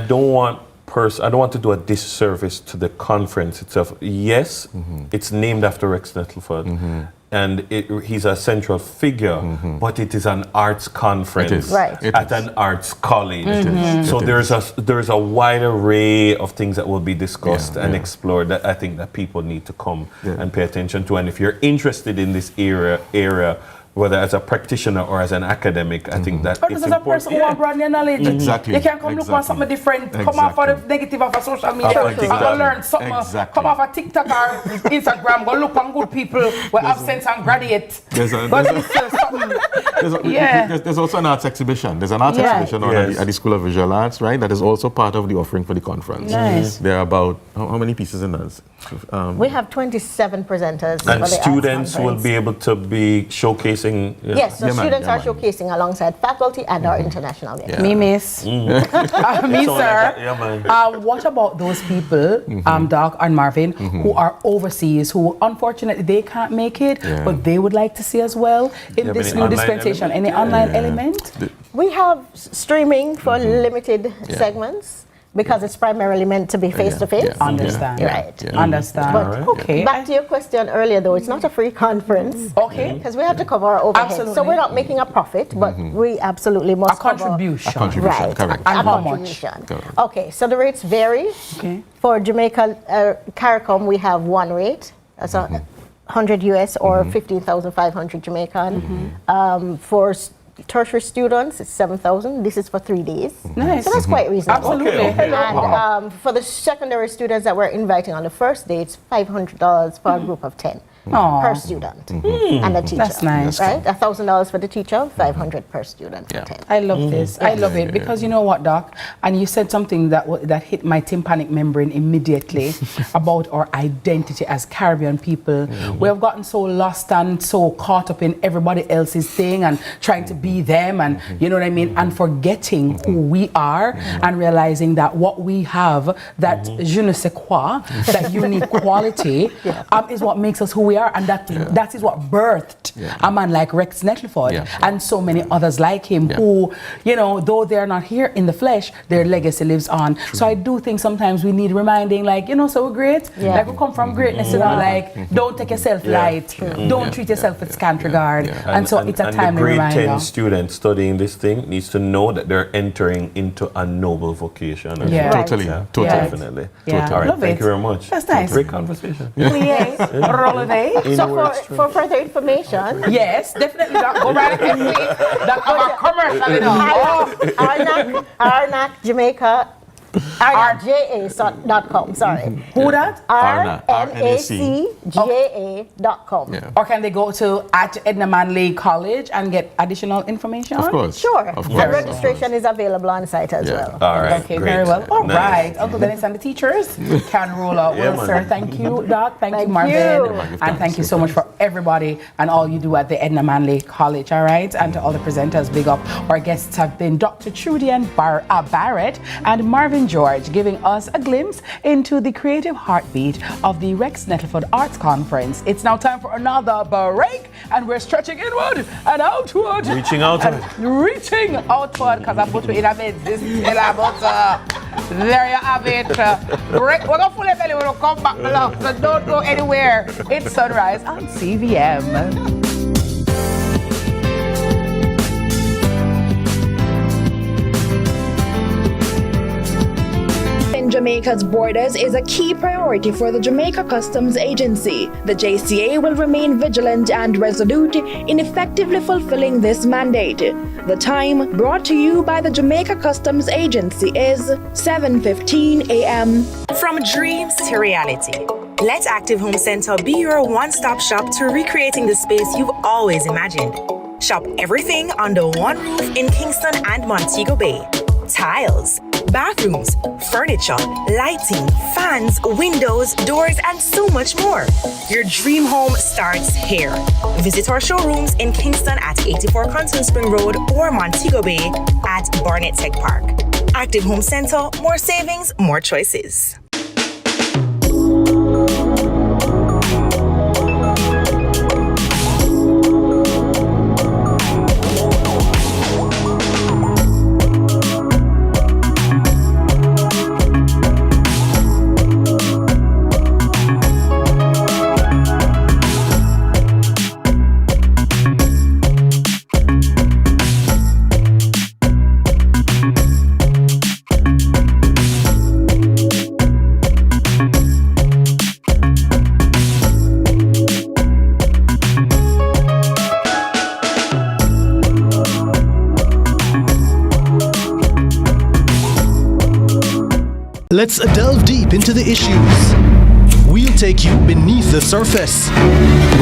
don't want to do a disservice to the conference itself. Yes, it's named after Rex Nettleford. And he's a central figure, but it is an arts conference at an arts college. So there's a wide array of things that will be discussed and explored that I think that people need to come and pay attention to. And if you're interested in this area, whether as a practitioner or as an academic, I think that it's important. As a person who wants to broaden your knowledge. Exactly. You can come look on something different, come off of the negative of a social media, and go learn something, come off of TikTok or Instagram, go look on good people who have sense and graduate. There's also an arts exhibition. There's an arts exhibition at the School of Visual Arts, right? That is also part of the offering for the conference. Nice. There are about, how many pieces in that? We have 27 presenters. And students will be able to be showcasing. Yes, so students are showcasing alongside faculty and our international guests. Me, miss. Me, sir. What about those people, Doc and Marvin, who are overseas, who unfortunately they can't make it, but they would like to see as well in this new dispensation? Any online element? We have streaming for limited segments. Because it's primarily meant to be face-to-face. Understand. Right. Understand. But back to your question earlier, though, it's not a free conference. Okay. Because we have to cover our overhead. Absolutely. So we're not making a profit, but we absolutely must cover a contribution. Right. Correct. And how much? Okay, so the rates vary. Okay. For Jamaica CARICOM, we have one rate. That's 100 US or 15,500 Jamaican. For tertiary students, it's 7,000. This is for 3 days. Nice. So that's quite reasonable. Absolutely. And for the secondary students that we're inviting on the first day, it's $500 for a group of 10 per student and a teacher. That's nice. Right? $1,000 for the teacher, $500 per student for 10. I love this. I love it because you know what, Doc? And you said something that hit my tympanic membrane immediately about our identity as Caribbean people. We have gotten so lost and so caught up in everybody else's thing and trying to be them, and you know what I mean, and forgetting who we are and realizing that what we have, that je ne sais quoi, that unique quality, is what makes us who we are, and that is what birthed a man like Rex Nettleford and so many others like him who, you know, though they're not here in the flesh, their legacy lives on. So I do think sometimes we need reminding, like, you know, so we're great, like we come from greatness, you know, like don't take yourself light, don't treat yourself with scant regard, and so it's a timely reminder. The grade 10 student studying this thing needs to know that they're entering into a noble vocation. Totally. Definitely. All right, thank you very much. That's nice. Great conversation. So for further information, yes, definitely. Go right ahead. That our commercial, you know. Arnac Jamaica. RNACJA.com, sorry. Who that? RNACJA.com. Or can they go to at Edna Manley College and get additional information? Of course. Sure. Of And course. registration is available on site as well. All right. Okay, great. very well. All Nice. right. Uncle Dennis and the teachers can roll out. Well, sir, thank you, Doc. Thank you, Marvin. And thank you so much for everybody and all you do at the Edna Manley College, all right? And to all the presenters, big up. Our guests have been Dr. Trudy and Barrett and Marvin George, giving us a glimpse into the creative heartbeat of the Rex Nettleford Arts Conference. It's now time for another break, and we're stretching inward and outward. Reaching outward. Reaching outward, because I put you in a bed. This is there you have it. Break. We're going to fully belly. We're going to come back, my love. So don't go anywhere. It's Sunrise on CVM. Jamaica's borders is a key priority for the Jamaica Customs Agency. The JCA will remain vigilant and resolute in effectively fulfilling this mandate. The time, brought to you by the Jamaica Customs Agency, is 7:15 a.m. From dreams to reality, let Active Home Center be your one-stop shop to recreating the space you've always imagined. Shop everything under one roof in Kingston and Montego Bay. Tiles, bathrooms, furniture, lighting, fans, windows, doors, and so much more. Your dream home starts here. Visit our showrooms in Kingston at 84 Constant Spring Road or Montego Bay at Barnett Tech Park. Active Home Center, more savings, more choices. Let's delve deep into the issues. We'll take you beneath the surface.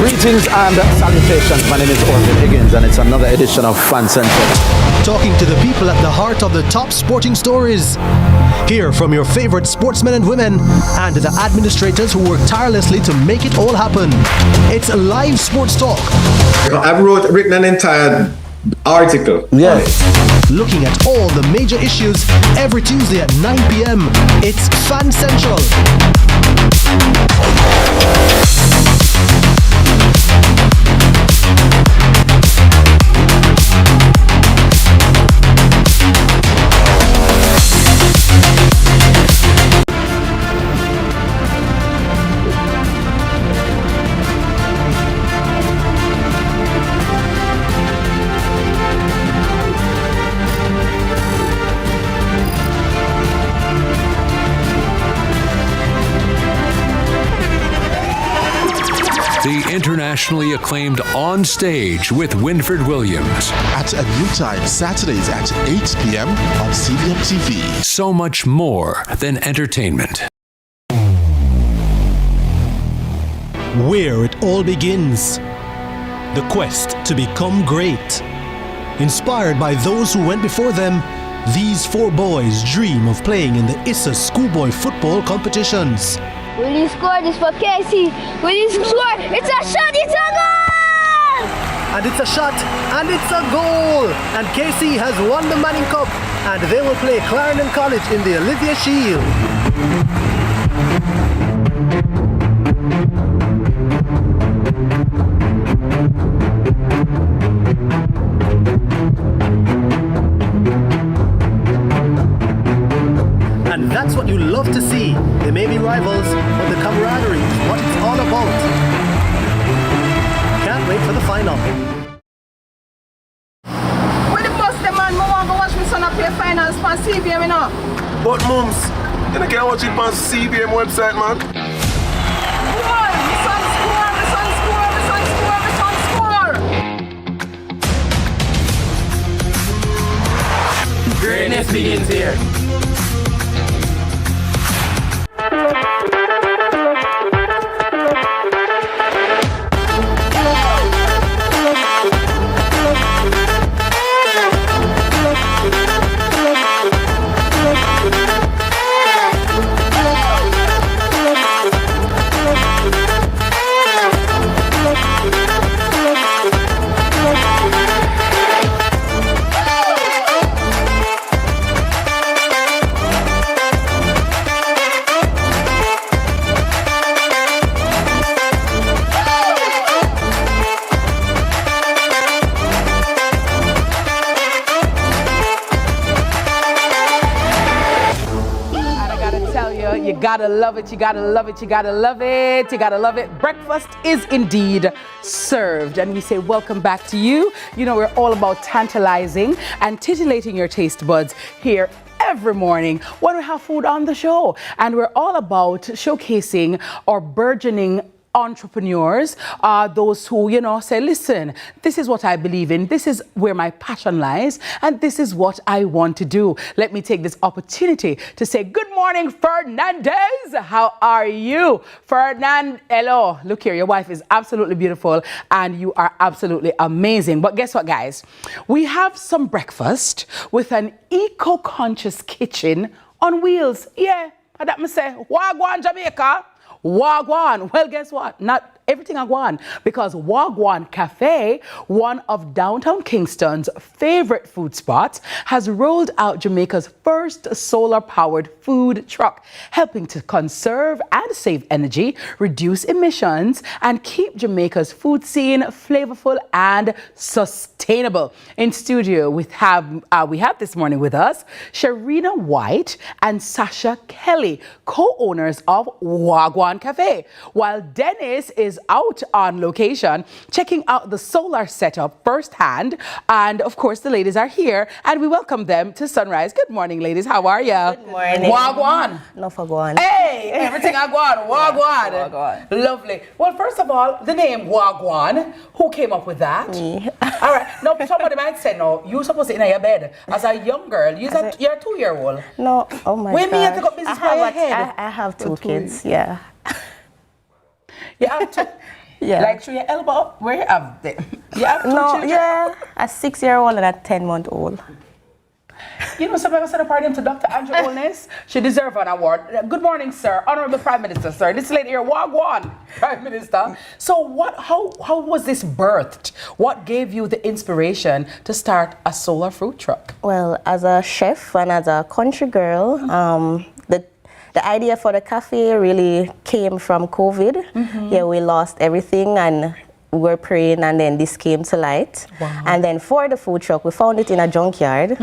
Greetings and salutations. My name is Orville Higgins and it's another edition of Fan Central. Talking to the people at the heart of the top sporting stories. Hear from your favorite sportsmen and women and the administrators who work tirelessly to make it all happen. It's live sports talk. I've written an entire article. Yes. Looking at all the major issues every Tuesday at 9 p.m. It's Fan Central. The internationally acclaimed On Stage with Winford Williams. At a new time, Saturdays at 8 p.m. on CVM TV. So much more than entertainment. Where it all begins. The quest to become great. Inspired by those who went before them, these four boys dream of playing in the ISA schoolboy football competitions. Will you score this for Casey? Will you score? It's a shot, it's a goal! And it's a shot, and it's a goal! And Casey has won the Manning Cup, and they will play Clarendon College in the Olivia Shield. And that's what you love to see. They may be rivals, but the camaraderie is what it's all about. Can't wait for the final. When the bus the man, I want to watch my son play finals for CVM, you know. But mums, you can't watch it on CVM website, man. My son score, my son score, my son score, my son score. Greatness begins here. You gotta love it, you gotta love it, you gotta love it, you gotta love it. Breakfast is indeed served. And we say welcome back to you. You know, we're all about tantalizing and titillating your taste buds here every morning when we have food on the show. And we're all about showcasing our burgeoning entrepreneurs, those who, you know, say, listen, this is what I believe in, this is where my passion lies, and this is what I want to do. Let me take this opportunity to say, good morning, Fernandez. How are you? Hello. Look here, your wife is absolutely beautiful, and you are absolutely amazing. But guess what, guys? We have some breakfast with an eco-conscious kitchen on wheels. Yeah, that me say, Wagwan Jamaica. Wagwan. Well, guess what? Not everything Wagwan, because Wagwan Cafe, one of downtown Kingston's favorite food spots, has rolled out Jamaica's first solar-powered food truck, helping to conserve and save energy, reduce emissions, and keep Jamaica's food scene flavorful and sustainable. In studio, we have this morning with us Sharina White and Sasha Kelly, co-owners of Wagwan Cafe, while Dennis is out on location checking out the solar setup firsthand. And of course, the ladies are here and we welcome them to Sunrise. Good morning, ladies. How are you? Good morning. Wagwan. No for Wagwan. Hey, everything Wagwan. Wagwan. Yeah, Wagwan. Lovely. Well, first of all, the name Wagwan. Who came up with that? Me. All right. Now, somebody might say, no, you're supposed to in your bed as a young girl. You're a 2-year-old. No. Oh my God. Wait, me have to go business by your head. I have two kids. Yeah. You have to, yeah. Like through your elbow up, where you have them? You have two children? Yeah, a 6-year-old and a 10-month-old. You know, somebody sent a party to Dr. Andrew Olness. She deserves an award. Good morning, sir. Honorable Prime Minister, sir. This lady here, Wagwan, Prime Minister. So how was this birthed? What gave you the inspiration to start a solar fruit truck? Well, as a chef and as a country girl, the idea for the cafe really came from COVID. Mm-hmm. Yeah, we lost everything and we were praying, and then this came to light. Wow. And then for the food truck, we found it in a junkyard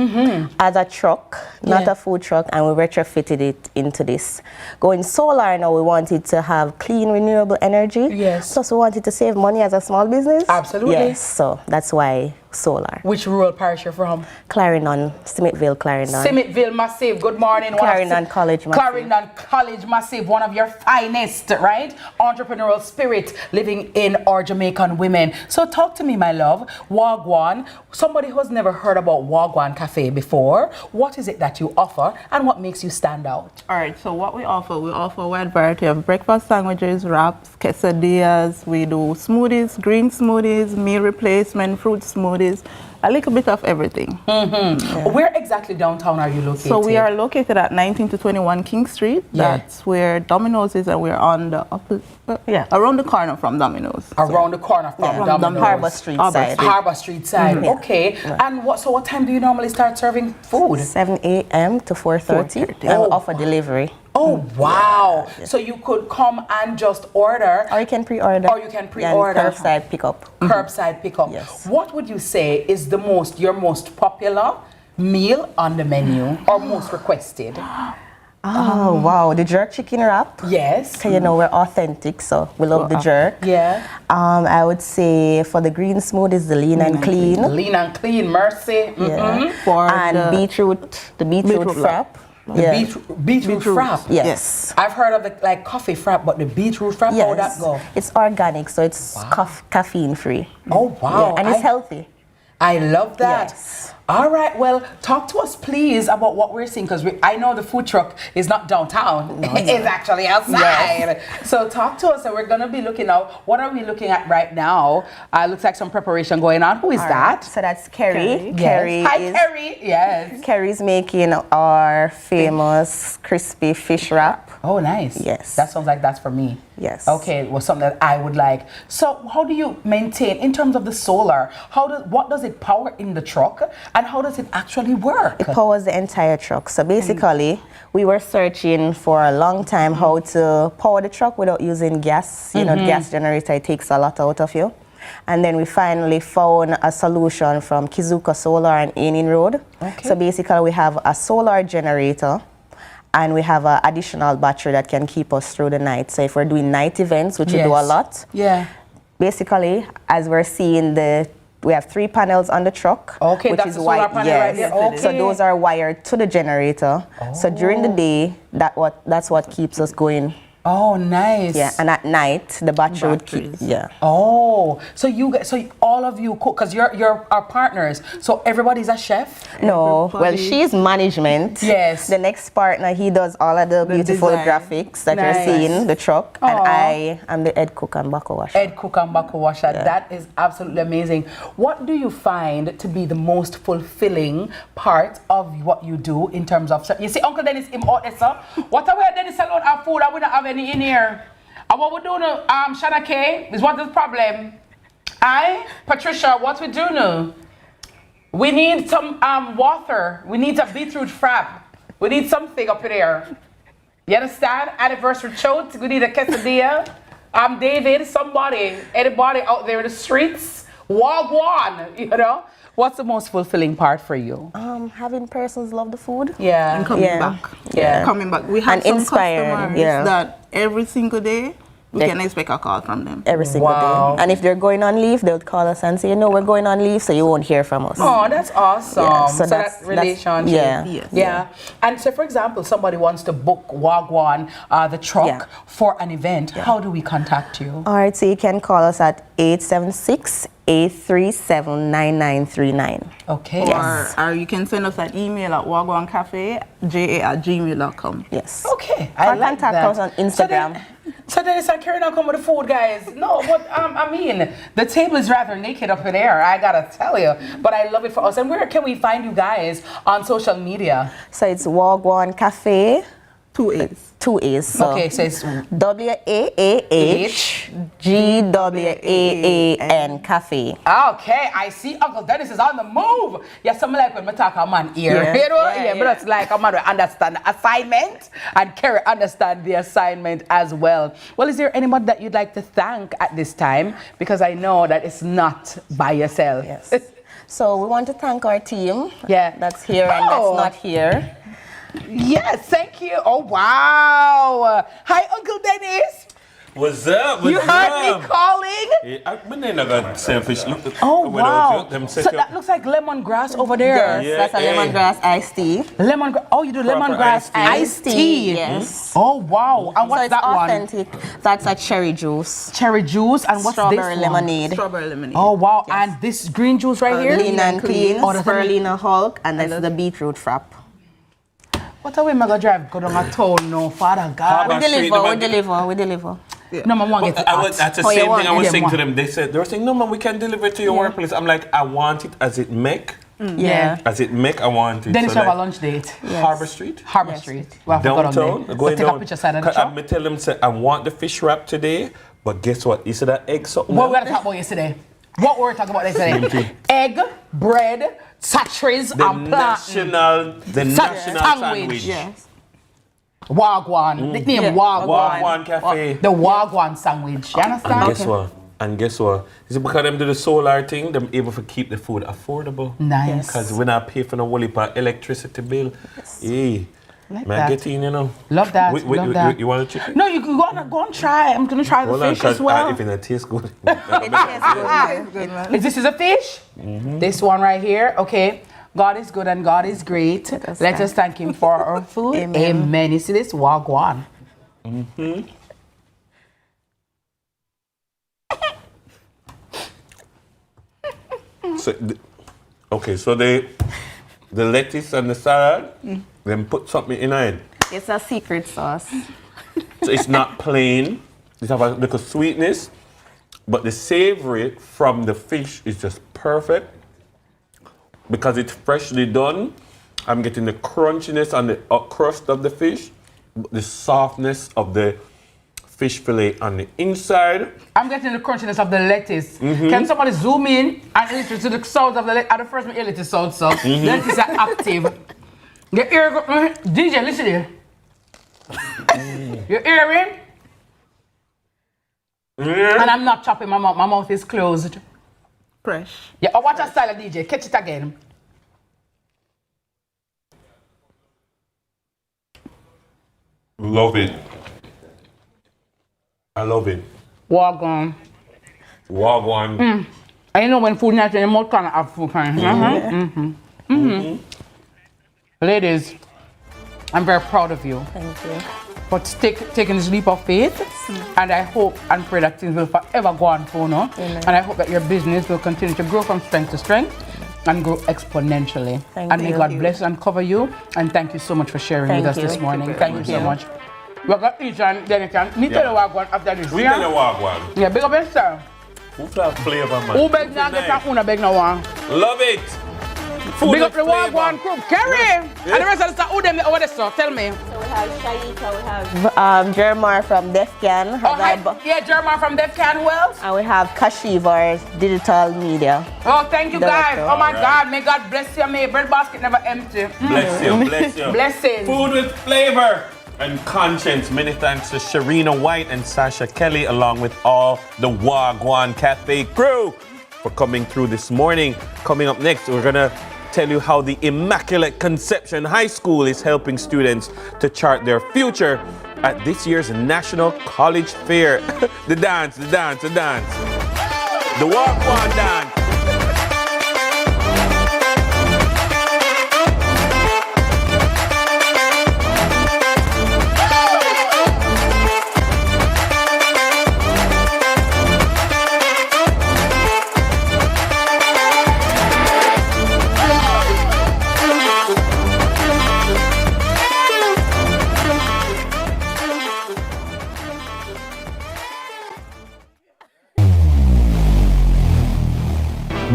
as a truck, not a food truck, and we retrofitted it into this. Going solar now, we wanted to have clean, renewable energy. Yes. Plus, we wanted to save money as a small business. Absolutely. Yes, so that's why solar. Which rural parish you're from? Clarendon, Smithville, Clarendon. Smithville Massive, good morning. Clarendon College Massive. Clarendon College Massive, one of your finest, right? Entrepreneurial spirit living in our Jamaican women. So talk to me, my love. Wagwan, somebody who has never heard about Wagwan Cafe before, what is it that you offer and what makes you stand out? All right, so what we offer a wide variety of breakfast sandwiches, wraps, quesadillas. We do smoothies, green smoothies, meal replacement, fruit smoothies, a little bit of everything. Mm-hmm. Yeah. Where exactly downtown are you located? So we are located at 19 to 21 King Street. Yeah. That's where Domino's is, and we're on the around the corner from Domino's. Around the corner from Domino's. Harbor Street side. Harbor Street side. Mm-hmm. Okay. Yeah. And what time do you normally start serving food? 7 a.m. to 4:30. And we offer delivery. Oh, wow. Yeah. So you could come and just order. Or you can pre-order. Curbside pickup. Curbside pickup. Yes. What would you say is your most popular meal on the menu or most requested? Oh, wow. The jerk chicken wrap. Yes. You know, we're authentic, so we love the jerk. Yeah. I would say for the green smoothies, the lean and clean. Lean and clean, mercy. Mm-hmm. Yeah. And the beetroot frap. The beetroot frap. Yes. I've heard of the coffee frap, but the beetroot frap, how would that go? It's organic, so it's caffeine free. Oh, wow. Yeah. And it's healthy. I love that. Yes. All right, well, talk to us, please, about what we're seeing, because I know the food truck is not downtown. No, it's actually outside. Yes. So talk to us, and we're going to be looking out. What are we looking at right now? Looks like some preparation going on. Who is that? So that's Kerry. Yes. Hi, Kerry. Yes. Kerry's making our famous crispy fish wrap. Oh, nice. Yes. That sounds like that's for me. Yes. Okay, well, something that I would like. So how do you maintain, in terms of the solar, what does it power in the truck, and how does it actually work? It powers the entire truck. So basically, we were searching for a long time how to power the truck without using gas. You know, the gas generator, it takes a lot out of you. And then we finally found a solution from Kizuka Solar and Ainin Road. Okay. So basically, we have a solar generator, and we have an additional battery that can keep us through the night. So if we're doing night events, which we do a lot, basically, as we're seeing, we have 3 panels on the truck. Okay, which that's is the solar panel right there. Okay. So those are wired to the generator. So during the day, that's what keeps us going Oh, nice. Yeah, and at night the battery would keep. Yeah. Oh, so all of you cook because you're our partners. So everybody's a chef. No, well, she's management. Yes. The next partner, he does all of the beautiful design. graphics that you're seeing, the truck, and I am the head cook and bako washer. Head cook and bako washer. Yeah. That is absolutely amazing. What do you find to be the most fulfilling part of what you do in terms of? You see, Uncle Dennis, him out there, sir. What are we Dennis alone our food? I wouldn't have any in here. And what we do now, Shana K, is what is the problem? Patricia, what we do now? We need some water. We need a beetroot frap. We need something up in there. You understand? Anniversary chote. We need a quesadilla. David, somebody, anybody out there in the streets, walk one, you know? What's the most fulfilling part for you? Having persons love the food. Yeah. And coming back. Yeah. Coming back. We have and some inspired, customers that every single day we can expect a call from them. Every single day. And if they're going on leave, they'll call us and say, you know, we're going on leave, so you won't hear from us. Oh, that's awesome. Yeah, so that relationship. Yeah. And so, for example, somebody wants to book Wagwan, the truck, for an event. How do we contact you? All right, so you can call us at 876-837-9939. Okay. Yes. Or you can send us an email at wagwancafe@gmail.com. Yes. Okay. Or contact us on Instagram. So then it's like carrying on come with the food, guys. No, but I mean, the table is rather naked up in there, I gotta tell you. But I love it for us. And where can we find you guys on social media? So it's Wagwan Cafe. 2 A's. 2 A's. So okay, so it's WAAHGWAAN Cafe. Okay, I see Uncle Dennis is on the move. Yeah, something like when we talk a man ear. Yeah. You know? Yeah, but it's like a man to understand the assignment and Kerry understand the assignment as well. Well, is there anybody that you'd like to thank at this time? Because I know that it's not by yourself. Yes. So we want to thank our team. Yeah. That's here and that's not here. Yes, thank you. Oh, wow. Hi, Uncle Dennis. What's up? You heard me calling? Yeah, I'm not got selfish. Oh, wow. So that looks like lemongrass over there. Yes, that's a lemongrass iced tea. Oh, you do lemongrass iced tea? Yes. Oh, wow. And what's so it's that authentic. That's a cherry juice. Cherry juice. And what's strawberry this lemonade. Strawberry lemonade. Oh, wow. Yes. And this green juice right here? Lean and clean. Oh, Spirulina Hulk. And that's the beetroot frap. What are we going to drive? Go down a town, no, Father God. We deliver. Yeah. No, man, want it that's the same thing I was saying to them. They were saying, no, man, we can deliver it to your workplace. I'm like, I want it as it make. Yeah. As it make, I want it. Then it's have a lunch date. Yes. Harbor Street. Harbor Street. Well, downtown. Going take down. a picture side of the truck. I tell them, say, I want the fish wrap today, but guess what? You see that egg something? What we going to talk about yesterday? What were we talking about yesterday? Egg, bread, sachets, and plantain. The national sandwich. Yes. Wagwan. The name Wagwan. Wagwan Cafe. The Wagwan sandwich. You understand? And guess what? Is it because them do the solar thing, them able to keep the food affordable? Nice. Because we not pay for no whole heap of electricity bill. Yes. Hey. Like man, that. get in, you know. Love that. Love that. You want a chicken? No, you can go and try. I'm going to try the fish as well. If it tastes good. It tastes good. This is a fish? Mm-hmm. This one right here. Okay. God is good and God is great. Let us thank Him for our food. Amen. You see this? Wagwan. Mm-hmm. So the lettuce and the salad, then put something in it. It's a secret sauce. So it's not plain. It has a little sweetness, but the savory from the fish is just perfect. Because it's freshly done, I'm getting the crunchiness on the crust of the fish, the softness of the fish fillet on the inside. I'm getting the crunchiness of the lettuce. Mm-hmm. Can somebody zoom in and listen to the sound of the lettuce? At the first, my ear lettuce sound, so lettuce are active. Your ear, DJ, listen here. Your earring? And I'm not chopping my mouth. My mouth is closed. Fresh. Yeah, oh, watch a style, DJ. Catch it again. Love it. I love it. Wagwan. Wagwan. I know when food not in your mouth can't have food. Ladies, I'm very proud of you. Thank you. for taking this leap of faith. And I hope and pray that things will forever go on for now. And I hope that your business will continue to grow from strength to strength and grow exponentially. And may God bless and cover you. And thank you so much for sharing with us this morning. Thank you so much. We're going to eat and then you can tell the wagwan after this. We tell the wagwan. Yeah, big up yourself. Who have flavor, man? Who beg now get that una beg now one? Love it. Food big up the wagwan crew. Carry. And the rest of the stuff, who them over the stuff? Tell me. So we have Shaika, we have Jeremiah from DefCan. Yeah, Jeremiah from DefCan. Who else? And we have Kashiva, digital media. Oh, thank you guys. Oh my God, may God bless you. May your bread basket never empty. Bless you, bless you. Blessings. Food with flavor and conscience. Many thanks to Sharina White and Sasha Kelly, along with all the Wagwan Cafe crew for coming through this morning. Coming up next, we're gonna tell you how the Immaculate Conception High School is helping students to chart their future at this year's National College Fair. The dance. The Wagwan dance.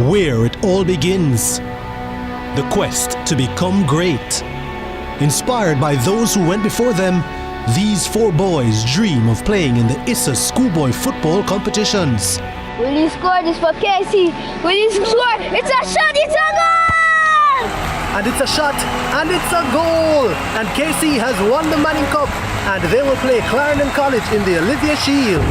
Where it all begins. The quest to become great. Inspired by those who went before them, these 4 boys dream of playing in the ISA schoolboy football competitions. Will you score this for Casey? Will you score? It's a shot, it's a goal! And it's a shot, and it's a goal! And Casey has won the Manning Cup, and they will play Clarendon College in the Olivia Shield.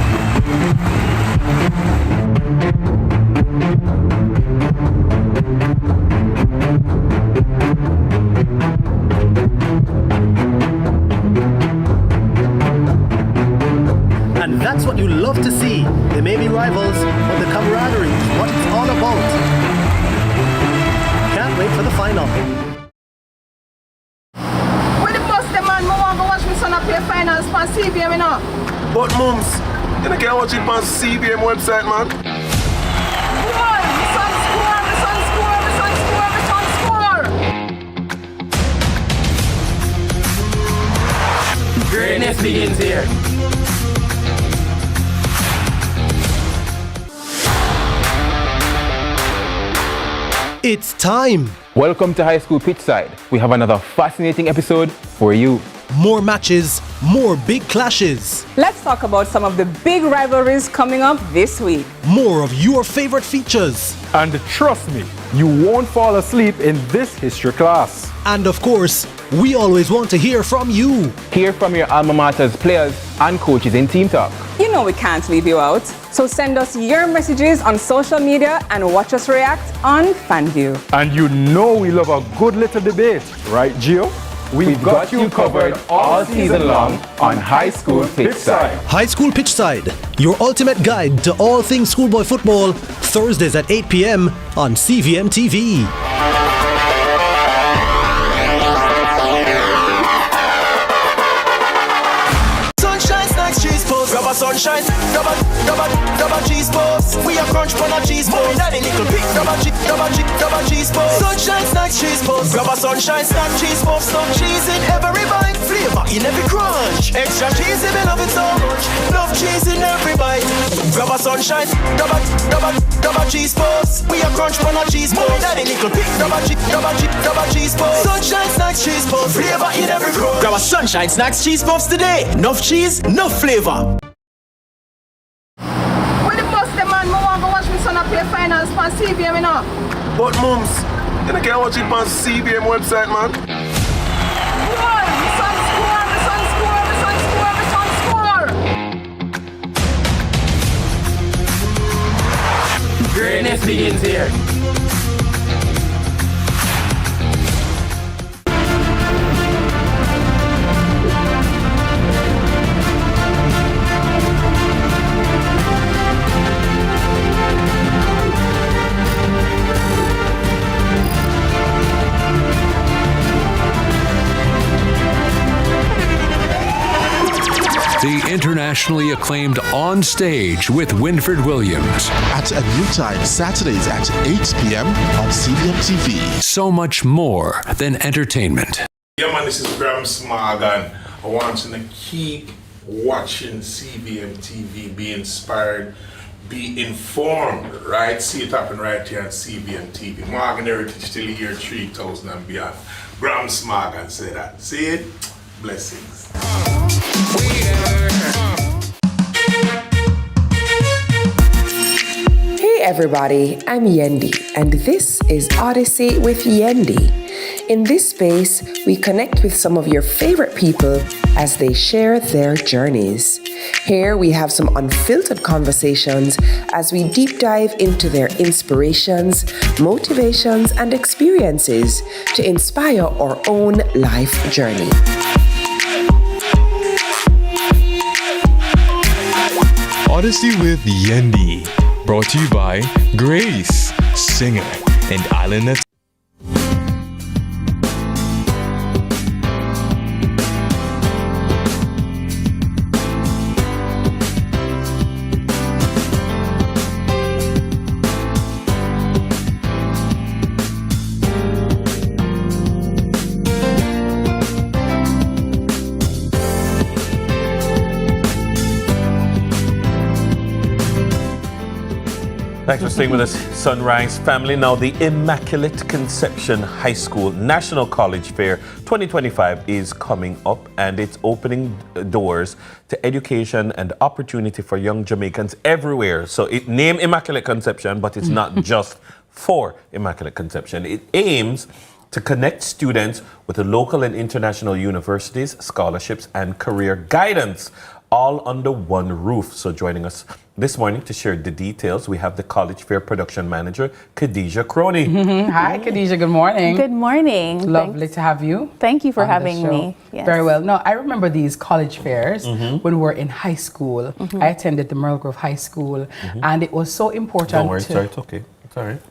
And that's what you love to see. They may be rivals, but the camaraderie is what it's all about. Can't wait for the final. When the bus the man, I want to watch my son play finals on CVM, you know. But mums, you can't watch it on CVM website, man. Boy, my son score, my son score, my son score, my son score. Greatness begins here. It's time. Welcome to High School Pitchside. We have another fascinating episode for you. More matches, more big clashes. Let's talk about some of the big rivalries coming up this week. More of your favorite features. And trust me, you won't fall asleep in this history class. And of course, we always want to hear from you. Hear from your alma mater's players and coaches in Team Talk. You know we can't leave you out. So send us your messages on social media and watch us react on FanView. And you know we love a good little debate, right, Gio? We've got you covered all season long on High School Pitchside. High School Pitchside, your ultimate guide to all things schoolboy football, Thursdays at 8 p.m. on CVM TV. Sunshine, double cheese balls. We are crunch on a cheese ball. Daddy nickel pick, double cheese balls. Sunshine snacks, cheese balls. Grab a sunshine snack, cheese balls. Some cheese in every bite, flavor in every crunch. Extra cheese, we love it so much. Love cheese in every bite. Grab a sunshine, double cheese balls. We are crunch on a cheese ball. Daddy nickel pick, double cheese balls. Sunshine snacks, cheese balls. Flavor in every crunch. Grab a sunshine snacks, cheese puffs today. Enough cheese, enough flavor. Play finals on CVM, you know. But mums, you can't watch it on CVM website, man. Boy, my son score, my son score, my son score, my son score. Greatness begins here. The internationally acclaimed On Stage with Winfred Williams. At a new time, Saturdays at 8 p.m. on CVM TV. So much more than entertainment. Yeah, man, this is Graham Smagan. I want you to keep watching CVM TV, be inspired, be informed, right? See it happen right here on CVM TV. Morgan Heritage till the year 3000 and beyond. Graham Smagan say that. See it? Blessings. Hey everybody, I'm Yendi, and this is Odyssey with Yendi. In this space, we connect with some of your favorite people as they share their journeys. Here we have some unfiltered conversations as we deep dive into their inspirations, motivations, and experiences to inspire our own life journey. Odyssey with Yendi, brought to you by Grace, singer and Island. Thanks for staying with us, Sunrise family. Now, the Immaculate Conception High School National College Fair 2025 is coming up, and it's opening doors to education and opportunity for young Jamaicans everywhere. So it named Immaculate Conception, but it's not just for Immaculate Conception. It aims to connect students with the local and international universities, scholarships, and career guidance, all under one roof. So joining us this morning to share the details, we have the College Fair Production Manager, Khadija Crony. Hi, Khadija. Good morning. Good morning. Lovely to have you. Thank you for on the having show. me. Yes. Very well. No, I remember these college fairs when we were in high school. I attended the Merle Grove High School, and it was so important. Don't worry, it's okay. It's all right.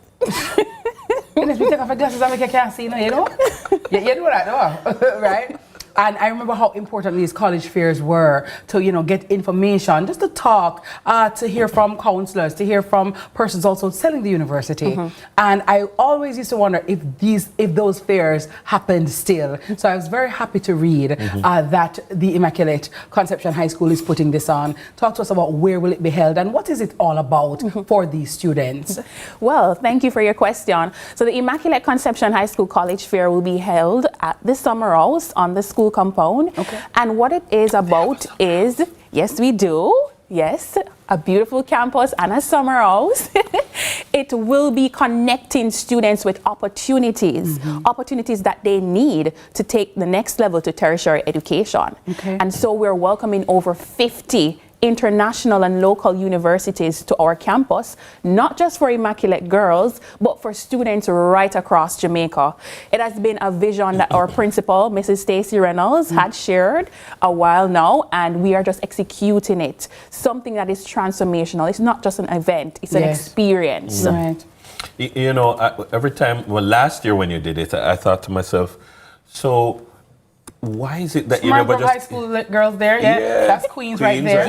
If you take off your glasses and make you can't see, you know? You do that, though, right? And I remember how important these college fairs were to, get information, just to talk, to hear from counselors, to hear from persons also selling the university. And I always used to wonder if those fairs happened still. So I was very happy to read that the Immaculate Conception High School is putting this on. Talk to us about where will it be held and what is it all about for these students? Well, thank you for your question. So the Immaculate Conception High School College Fair will be held at the Summer House on the school compound. And what it is about is, yes, we do. Yes, a beautiful campus and a summer house. It will be connecting students with opportunities, opportunities that they need to take the next level to tertiary education. And so we're welcoming over 50 international and local universities to our campus, not just for Immaculate girls, but for students right across Jamaica. It has been a vision that our principal, Mrs. Stacey Reynolds, had shared a while now, and we are just executing it. Something that is transformational. It's not just an event, it's an experience. Right. Every time, last year when you did it, I thought to myself, so why is it that you never just... high school girls there, that's Queens right there.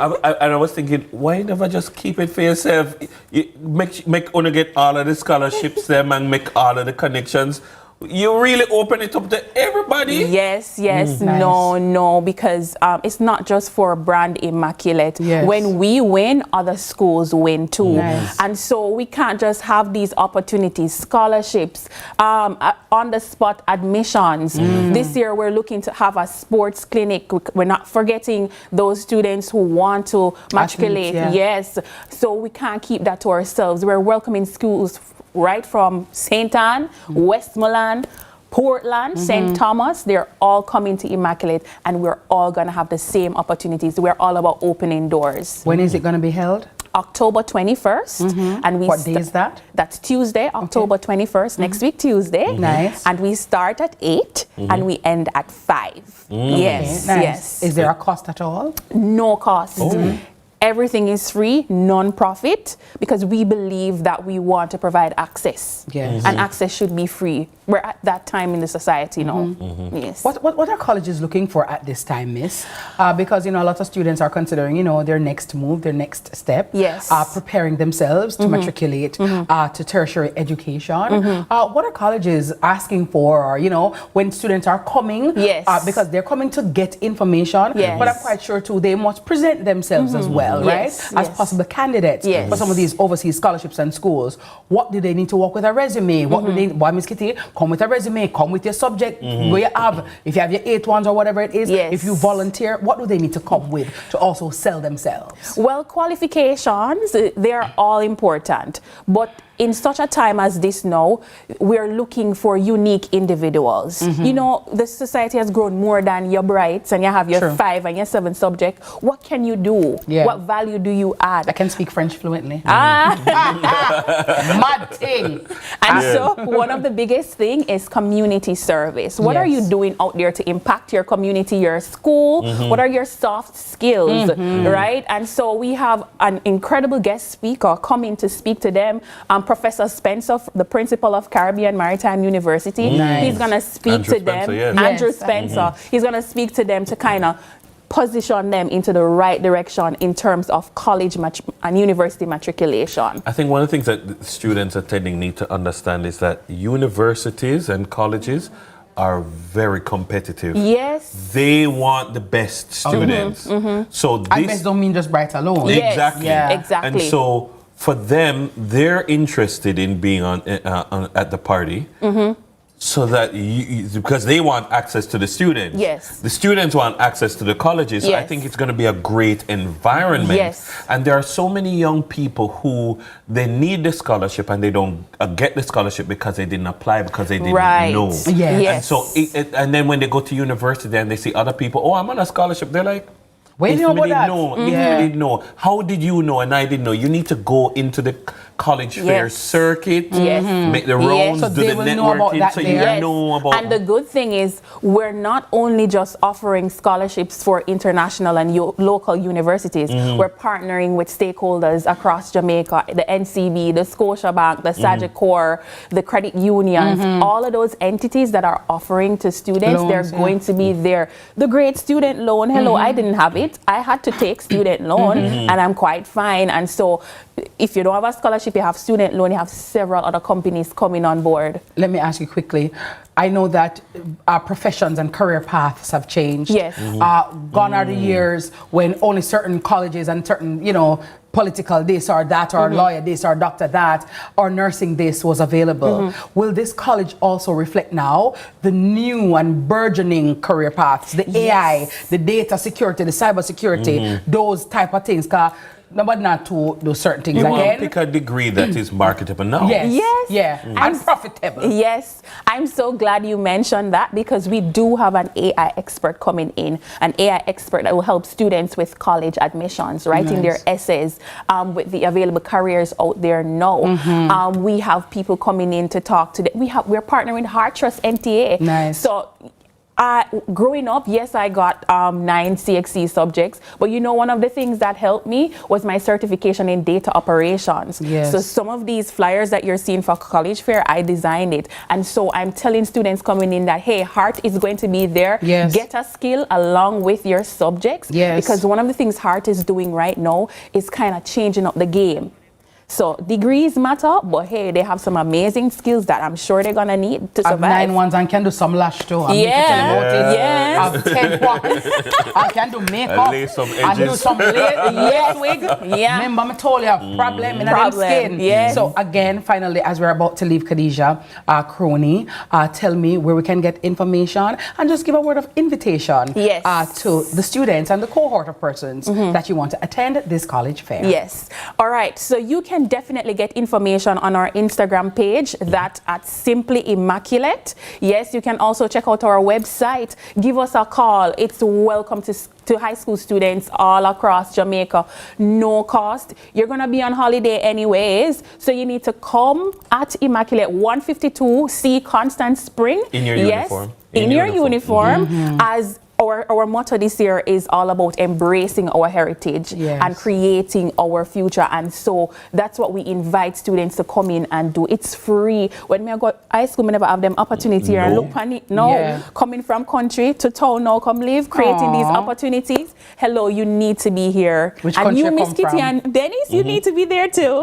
And I was thinking, why never just keep it for yourself? You make only get all of the scholarships them and make all of the connections. You really open it up to everybody? Yes. No, because it's not just for brand Immaculate. When we win, other schools win too. And so we can't just have these opportunities, scholarships, on-the-spot admissions. This year we're looking to have a sports clinic. We're not forgetting those students who want to matriculate. Yes, so we can't keep that to ourselves. We're welcoming schools right from St. Anne, Westmoreland, Portland, St. Thomas. They're all coming to Immaculate, and we're all going to have the same opportunities. We're all about opening doors. When is it going to be held? October 21st. And what day is that? That's Tuesday, October 21st, next week Tuesday. Nice. And we start at 8 and we end at 5. Yes. Is there a cost at all? No cost. Everything is free, non-profit, because we believe that we want to provide access. Yes. And access should be free. We're at that time in the society now. Yes. What are colleges looking for at this time, Miss? Because, a lot of students are considering, their next move, their next step. Yes. Preparing themselves to matriculate to tertiary education. What are colleges asking for, or, when students are coming? Yes. Because they're coming to get information. Yes. But I'm quite sure, too, they must present themselves as well, right? Yes. As possible candidates Yes. for some of these overseas scholarships and schools. What do they need to work with a resume? What do they, Miss Kitty, come with a resume, come with your subject, where you have, if you have your 8-1s or whatever it is, if you volunteer, what do they need to come with to also sell themselves? Well, qualifications, they're all important. But in such a time as this now, we're looking for unique individuals. The society has grown more than your brights and you have your 5 and your 7 subject. What can you do? Yeah. What value do you add? I can speak French fluently. Mad thing. And so one of the biggest thing is community service. What are you doing out there to impact your community, your school? What are your soft skills, right? And so we have an incredible guest speaker coming to speak to them. Professor Spencer, the principal of Caribbean Maritime University. He's going to speak to them. Andrew Spencer. He's going to speak to them to kind of position them into the right direction in terms of college and university matriculation. I think one of the things that students attending need to understand is that universities and colleges are very competitive. Yes. They want the best students. So this, and best don't mean just bright alone. Exactly. Yes. Exactly. And so for them, they're interested in being at the party. So that because they want access to the students. Yes. The students want access to the colleges. So I think it's going to be a great environment. Yes. And there are so many young people who they need the scholarship and they don't get the scholarship because they didn't apply, because they didn't know. And so and then when they go to university and they see other people, oh, I'm on a scholarship, they're like, where do you know about that? If you didn't know, how did you know and I didn't know? You need to go into the college fair circuit, make the rounds, so do the networking, so you know about. And the good thing is, we're not only just offering scholarships for international and local universities. We're partnering with stakeholders across Jamaica, the NCB, the Scotiabank, the Sagicor, the credit unions, all of those entities that are offering to students, they're going to be there. The great student loan, hello, I didn't have it. I had to take student loan and I'm quite fine. And so if you don't have a scholarship, you have student loan, you have several other companies coming on board. Let me ask you quickly. I know that our professions and career paths have changed. Yes. Gone are the years when only certain colleges and certain, political this or that, or lawyer this or doctor that, or nursing this was available. Will this college also reflect now the new and burgeoning career paths, the AI, the data security, the cyber security, those type of things? Nobody not to do certain things You again. want to pick a degree that is marketable now. And profitable. Yes, I'm so glad you mentioned that, because we do have an AI expert coming in, an AI expert that will help students with college admissions, writing their essays, with the available careers out there now. We have people coming in to talk to them. We're partnering with Heart Trust NTA. So growing up, yes, I got 9 CXC subjects, but one of the things that helped me was my certification in data operations. So some of these flyers that you're seeing for college fair, I designed it. And so I'm telling students coming in that, hey, Heart is going to be there. Get a skill along with your subjects. Because one of the things Heart is doing right now is kind of changing up the game. So degrees matter, but hey, they have some amazing skills that I'm sure they're gonna need to survive. 9-1s and can do some lash too. I have 10-1s. I can do makeup. Lay some edges. And do some lace wig. Remember, I told you I have problem in the skin. So again, finally, as we're about to leave, Khadija, Crony, tell me where we can get information and just give a word of invitation to the students and the cohort of persons that you want to attend this college fair. Yes. All right. So you can definitely get information on our Instagram page, that at Simply Immaculate. Yes, you can also check out our website. Give us a call. It's welcome to high school students all across Jamaica. No cost. You're going to be on holiday anyways, so you need to come at Immaculate 152 C Constant Spring. In your uniform. In your uniform, as our motto this year is all about embracing our heritage and creating our future. And so that's what we invite students to come in and do. It's free. When I go to high school, we never have them opportunity and look on it. Coming from country to town now, come live, creating these opportunities. Hello, you need to be here. Which and country you, Miss come Kitty from? and Dennis, you need to be there too.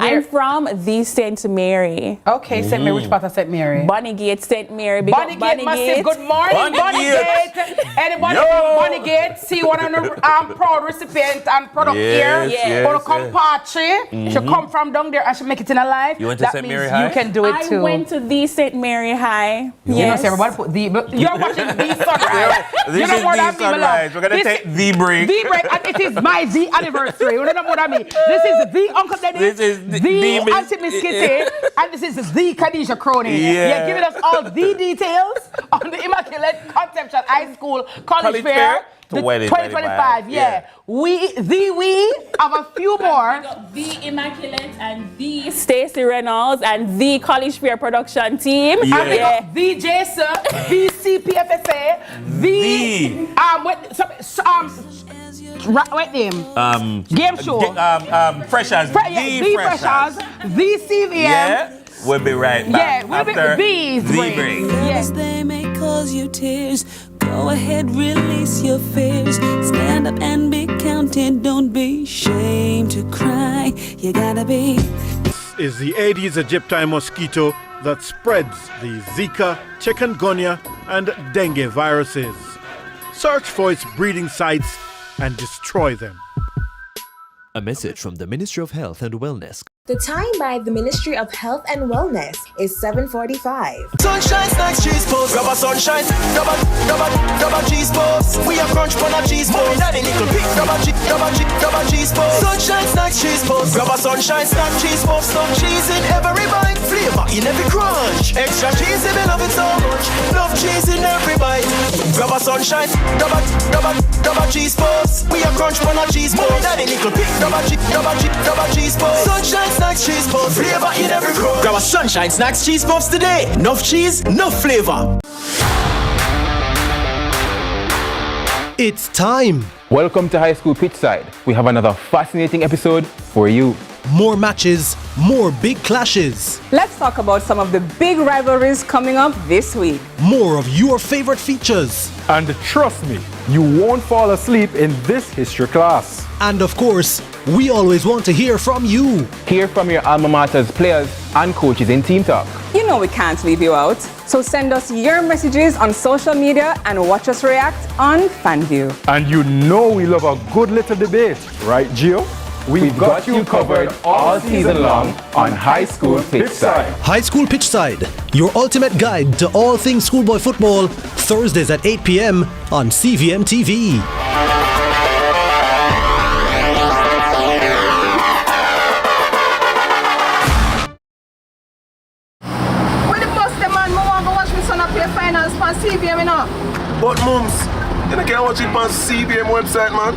I'm from the St. Mary. Okay, St. Mary. Which part of St. Mary? Bonnygate, St. Mary. Bonnygate, massive. Good morning, Bonnygate. Anybody from Bonnygate? See one of the proud recipient and product here. For the Compache. She come from down there and she make it in her life. You went to St. Mary High? You can do it too. I went to the St. Mary High. You know, everybody put the. You're watching the sunrise. This is the sunrise. We're gonna take the break. The break, and it is my the anniversary. You don't know what I mean. This is the Uncle Dennis. This is the Auntie Miss Kitty, and this is the Khadijah Crony. You're giving us all the details on the Immaculate Conception High School College Fair. 2025, We have a few more. The Immaculate and the Stacey Reynolds and the College Fair production team. And we got the Jason, the CPFSA, what name? Game show. Freshers. The Freshers. The CVM. We'll be right back. We'll be after the break. Yes, they may cause you tears. Go ahead, release your fears. Stand up and be counted. Don't be ashamed to cry. You gotta be. This is the Aedes aegypti mosquito that spreads the Zika, chikungunya, and dengue viruses. Search for its breeding sites and destroy them. A message from the Ministry of Health and Wellness. The time by the Ministry of Health and Wellness is 7:45. Sunshine snacks, cheese post. Grab a sunshine, grab a cheese post. We have crunch on a cheese post. Daddy nickel pick, grab a cheese post. Sunshine snacks, cheese post. Grab a sunshine snack, cheese post. Some cheese in every bite, flavor in every crunch. Extra cheese if you love it so much. Love cheese in every bite. Grab a sunshine, grab a cheese post. We have crunch on a cheese post. Daddy nickel pick, grab a cheese post. Sunshine snacks, cheese puffs, flavor in every crunch. Grab a Sunshine Snacks cheese puffs today. Enough cheese, enough flavor. It's time. Welcome to High School Pitchside. We have another fascinating episode for you. More matches, more big clashes. Let's talk about some of the big rivalries coming up this week. More of your favorite features. And trust me, you won't fall asleep in this history class. And of course, we always want to hear from you. Hear from your alma mater's players and coaches in Team Talk. You know we can't leave you out. So send us your messages on social media and watch us react on FanView. And you know we love a good little debate, right, Gio? We've got you covered all season long on High School Pitchside. High School Pitchside, your ultimate guide to all things schoolboy football, Thursdays at 8 p.m. on CVM TV. CVM, you know. But mums, you can't watch it on CVM website, man.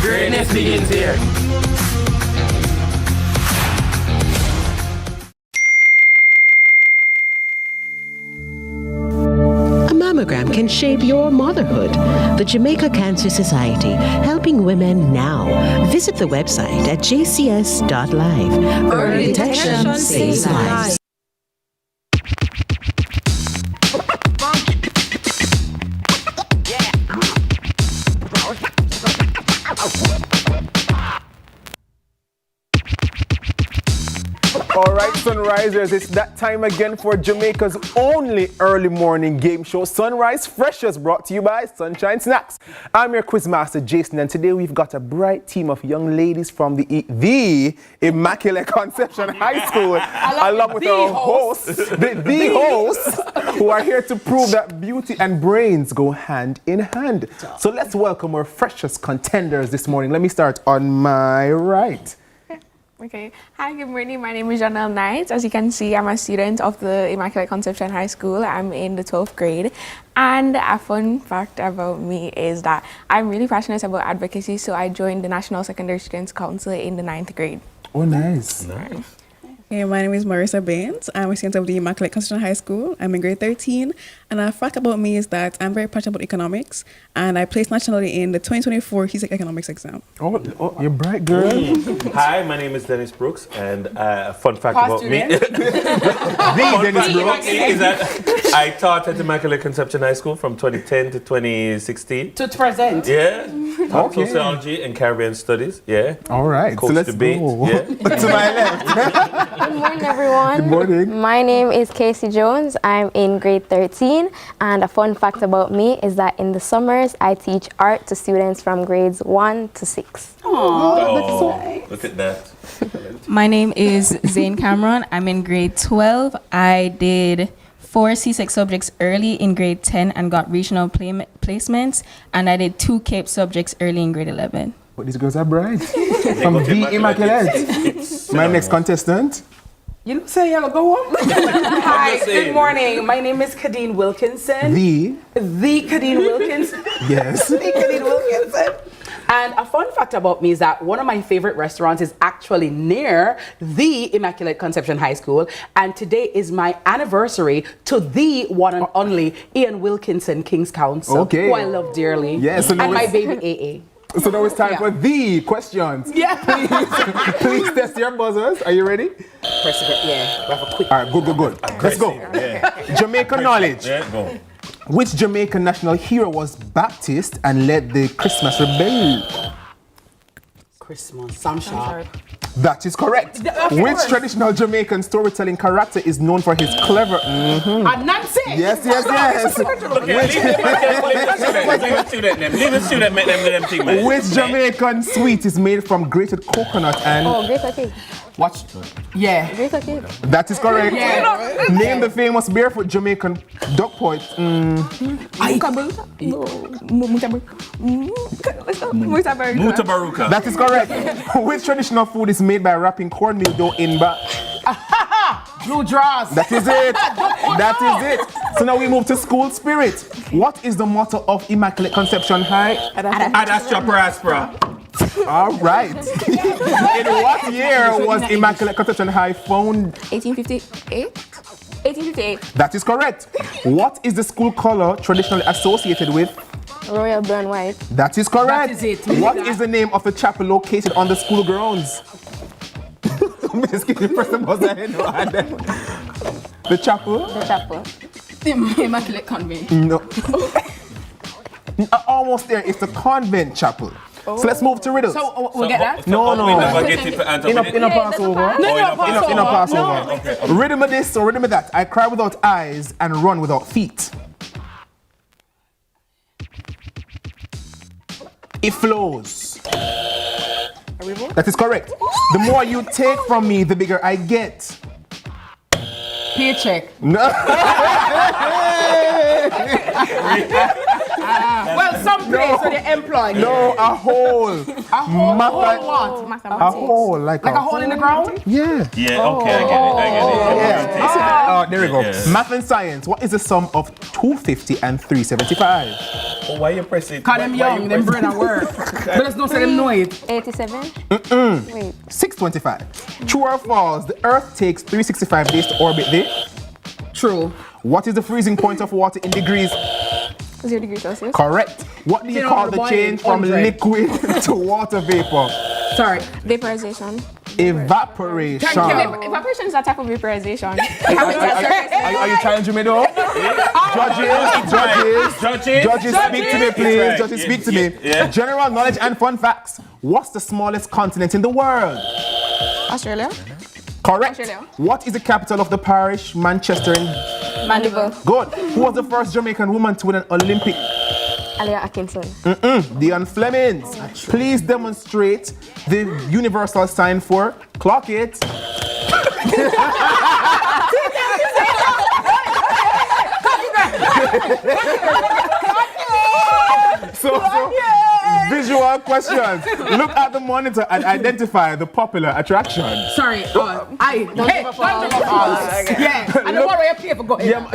Greatness begins here. Mammogram can shape your motherhood. The Jamaica Cancer Society, helping women now. Visit the website at jcs.live. Early detection saves lives. All right, Sunrisers, it's that time again for Jamaica's only early morning game show, Sunrise Freshers, brought to you by Sunshine Snacks. I'm your quizmaster, Jason, and today we've got a bright team of young ladies from the Immaculate Conception High School, along with our hosts, the hosts, who are here to prove that beauty and brains go hand in hand. So let's welcome our freshest contenders this morning. Let me start on my right. Okay. Hi, good morning. My name is Janelle Knight. As you can see, I'm a student of the Immaculate Conception High School. I'm in the 12th grade. And a fun fact about me is that I'm really passionate about advocacy, so I joined the National Secondary Students Council in the 9th grade. Oh, nice. Hey, my name is Marissa Baines. I'm a student of the Immaculate Conception High School. I'm in grade 13. And a fact about me is that I'm very passionate about economics. And I placed nationally in the 2024 HESEC Economics exam. Oh, you're bright, girl. Hi, my name is Dennis Brooks, and a fun fact about me. Dennis Brooks. Is that I taught at Immaculate Conception High School from 2010 to 2016. To present. Yeah. Taught Okay. sociology and Caribbean studies. Yeah. All right. Coach So let's debate. go. Yeah. To my left. Good morning, everyone. Good morning. My name is Casey Jones. I'm in grade 13. And a fun fact about me is that in the summers, I teach art to students from grades 1 to 6. Oh, look at that. My name is Zane Cameron. I'm in grade 12. I did 4 CSEC subjects early in grade 10 and got regional placements. And I did 2 CAPE subjects early in grade 11. But these girls are bright. From the Immaculate. My next contestant. You know, say hello, go on. Hi, good morning. My name is Kadeen Wilkinson. The Kadeen Wilkinson. Yes. The Kadeen Wilkinson. And a fun fact about me is that one of my favorite restaurants is actually near the Immaculate Conception High School. And today is my anniversary to the one and only Ian Wilkinson King's Council, Okay. who I love dearly. Yes, so now and my it's- baby AA. So now it's time for the questions. Yeah. Please test your buzzers. Are you ready? Press it, yeah. We have a quick. All right, good. Let's go. Jamaican knowledge. Yeah, go. Which Jamaican national hero was Baptist and led the Christmas Rebellion? Christmas. Sam Sharp. That is correct. Of Which course. traditional Jamaican storytelling character is known for his clever... Nancy. Yes. Leave the student make them thing, man. Which Jamaican sweet is made from grated coconut and... Oh, great cake. Watch. Yeah. Great cake. That is correct. Yeah. Name the famous barefoot Jamaican duck poet. Mutabaruka. That is correct. Which traditional food is made by wrapping cornmeal dough in Blue draws. That is it. That is it. So now we move to school spirit. What is the motto of Immaculate Conception High? Ad Astra per Aspera. All right. In what year was Immaculate Conception High founded? 1858. 1858. That is correct. What is the school color traditionally associated with? Royal blue and white. That is correct. That is it. What is the name of the chapel located on the school grounds? Just give me first the buzzer, you know, and then- The chapel? The chapel. Immaculate Convent. No. Almost there. It's the convent chapel. So let's move to riddles. So we'll get that? No. We never get it for answer. In a Passover. In a Passover. Okay. Rhythm of this or rhythm of that. I cry without eyes and run without feet. It flows. That is correct. The more you take from me, the bigger I get. Paycheck. No. Well, some place where they employ. No, a hole. A hole. What? Mathematics. A hole, like a hole in the ground? Yeah. Yeah, okay, I get it. Oh, there we go. Yeah. Math and science. What is the sum of 250 and 375? Oh, why you press it? Call them young, them brain at work. But let's not say them know it. 87. Wait. 625. True or false? The Earth takes 365 days to orbit the... True. What is the freezing point of water in degrees? 0 degrees Celsius. Correct. What do you Zero call to the boiling, change from 100. liquid to water vapor? Sorry. Vaporization. Evaporation. Evaporation is a type of vaporization. Are you challenging me though? Judges, speak to me, please. Right. Judges, speak to me. Yeah. General knowledge and fun facts. What's the smallest continent in the world? Australia. Correct. Australia. What is the capital of the parish? Manchester. Mandeville. Good. Who was the first Jamaican woman to win an Olympic? Alia Atkinson. Dion Flemings. Please demonstrate the universal sign for clock it. So, visual questions. Look at the monitor and identify the popular attraction. Sorry. Don't give a false. Yeah. I don't want to pay for going. Yeah,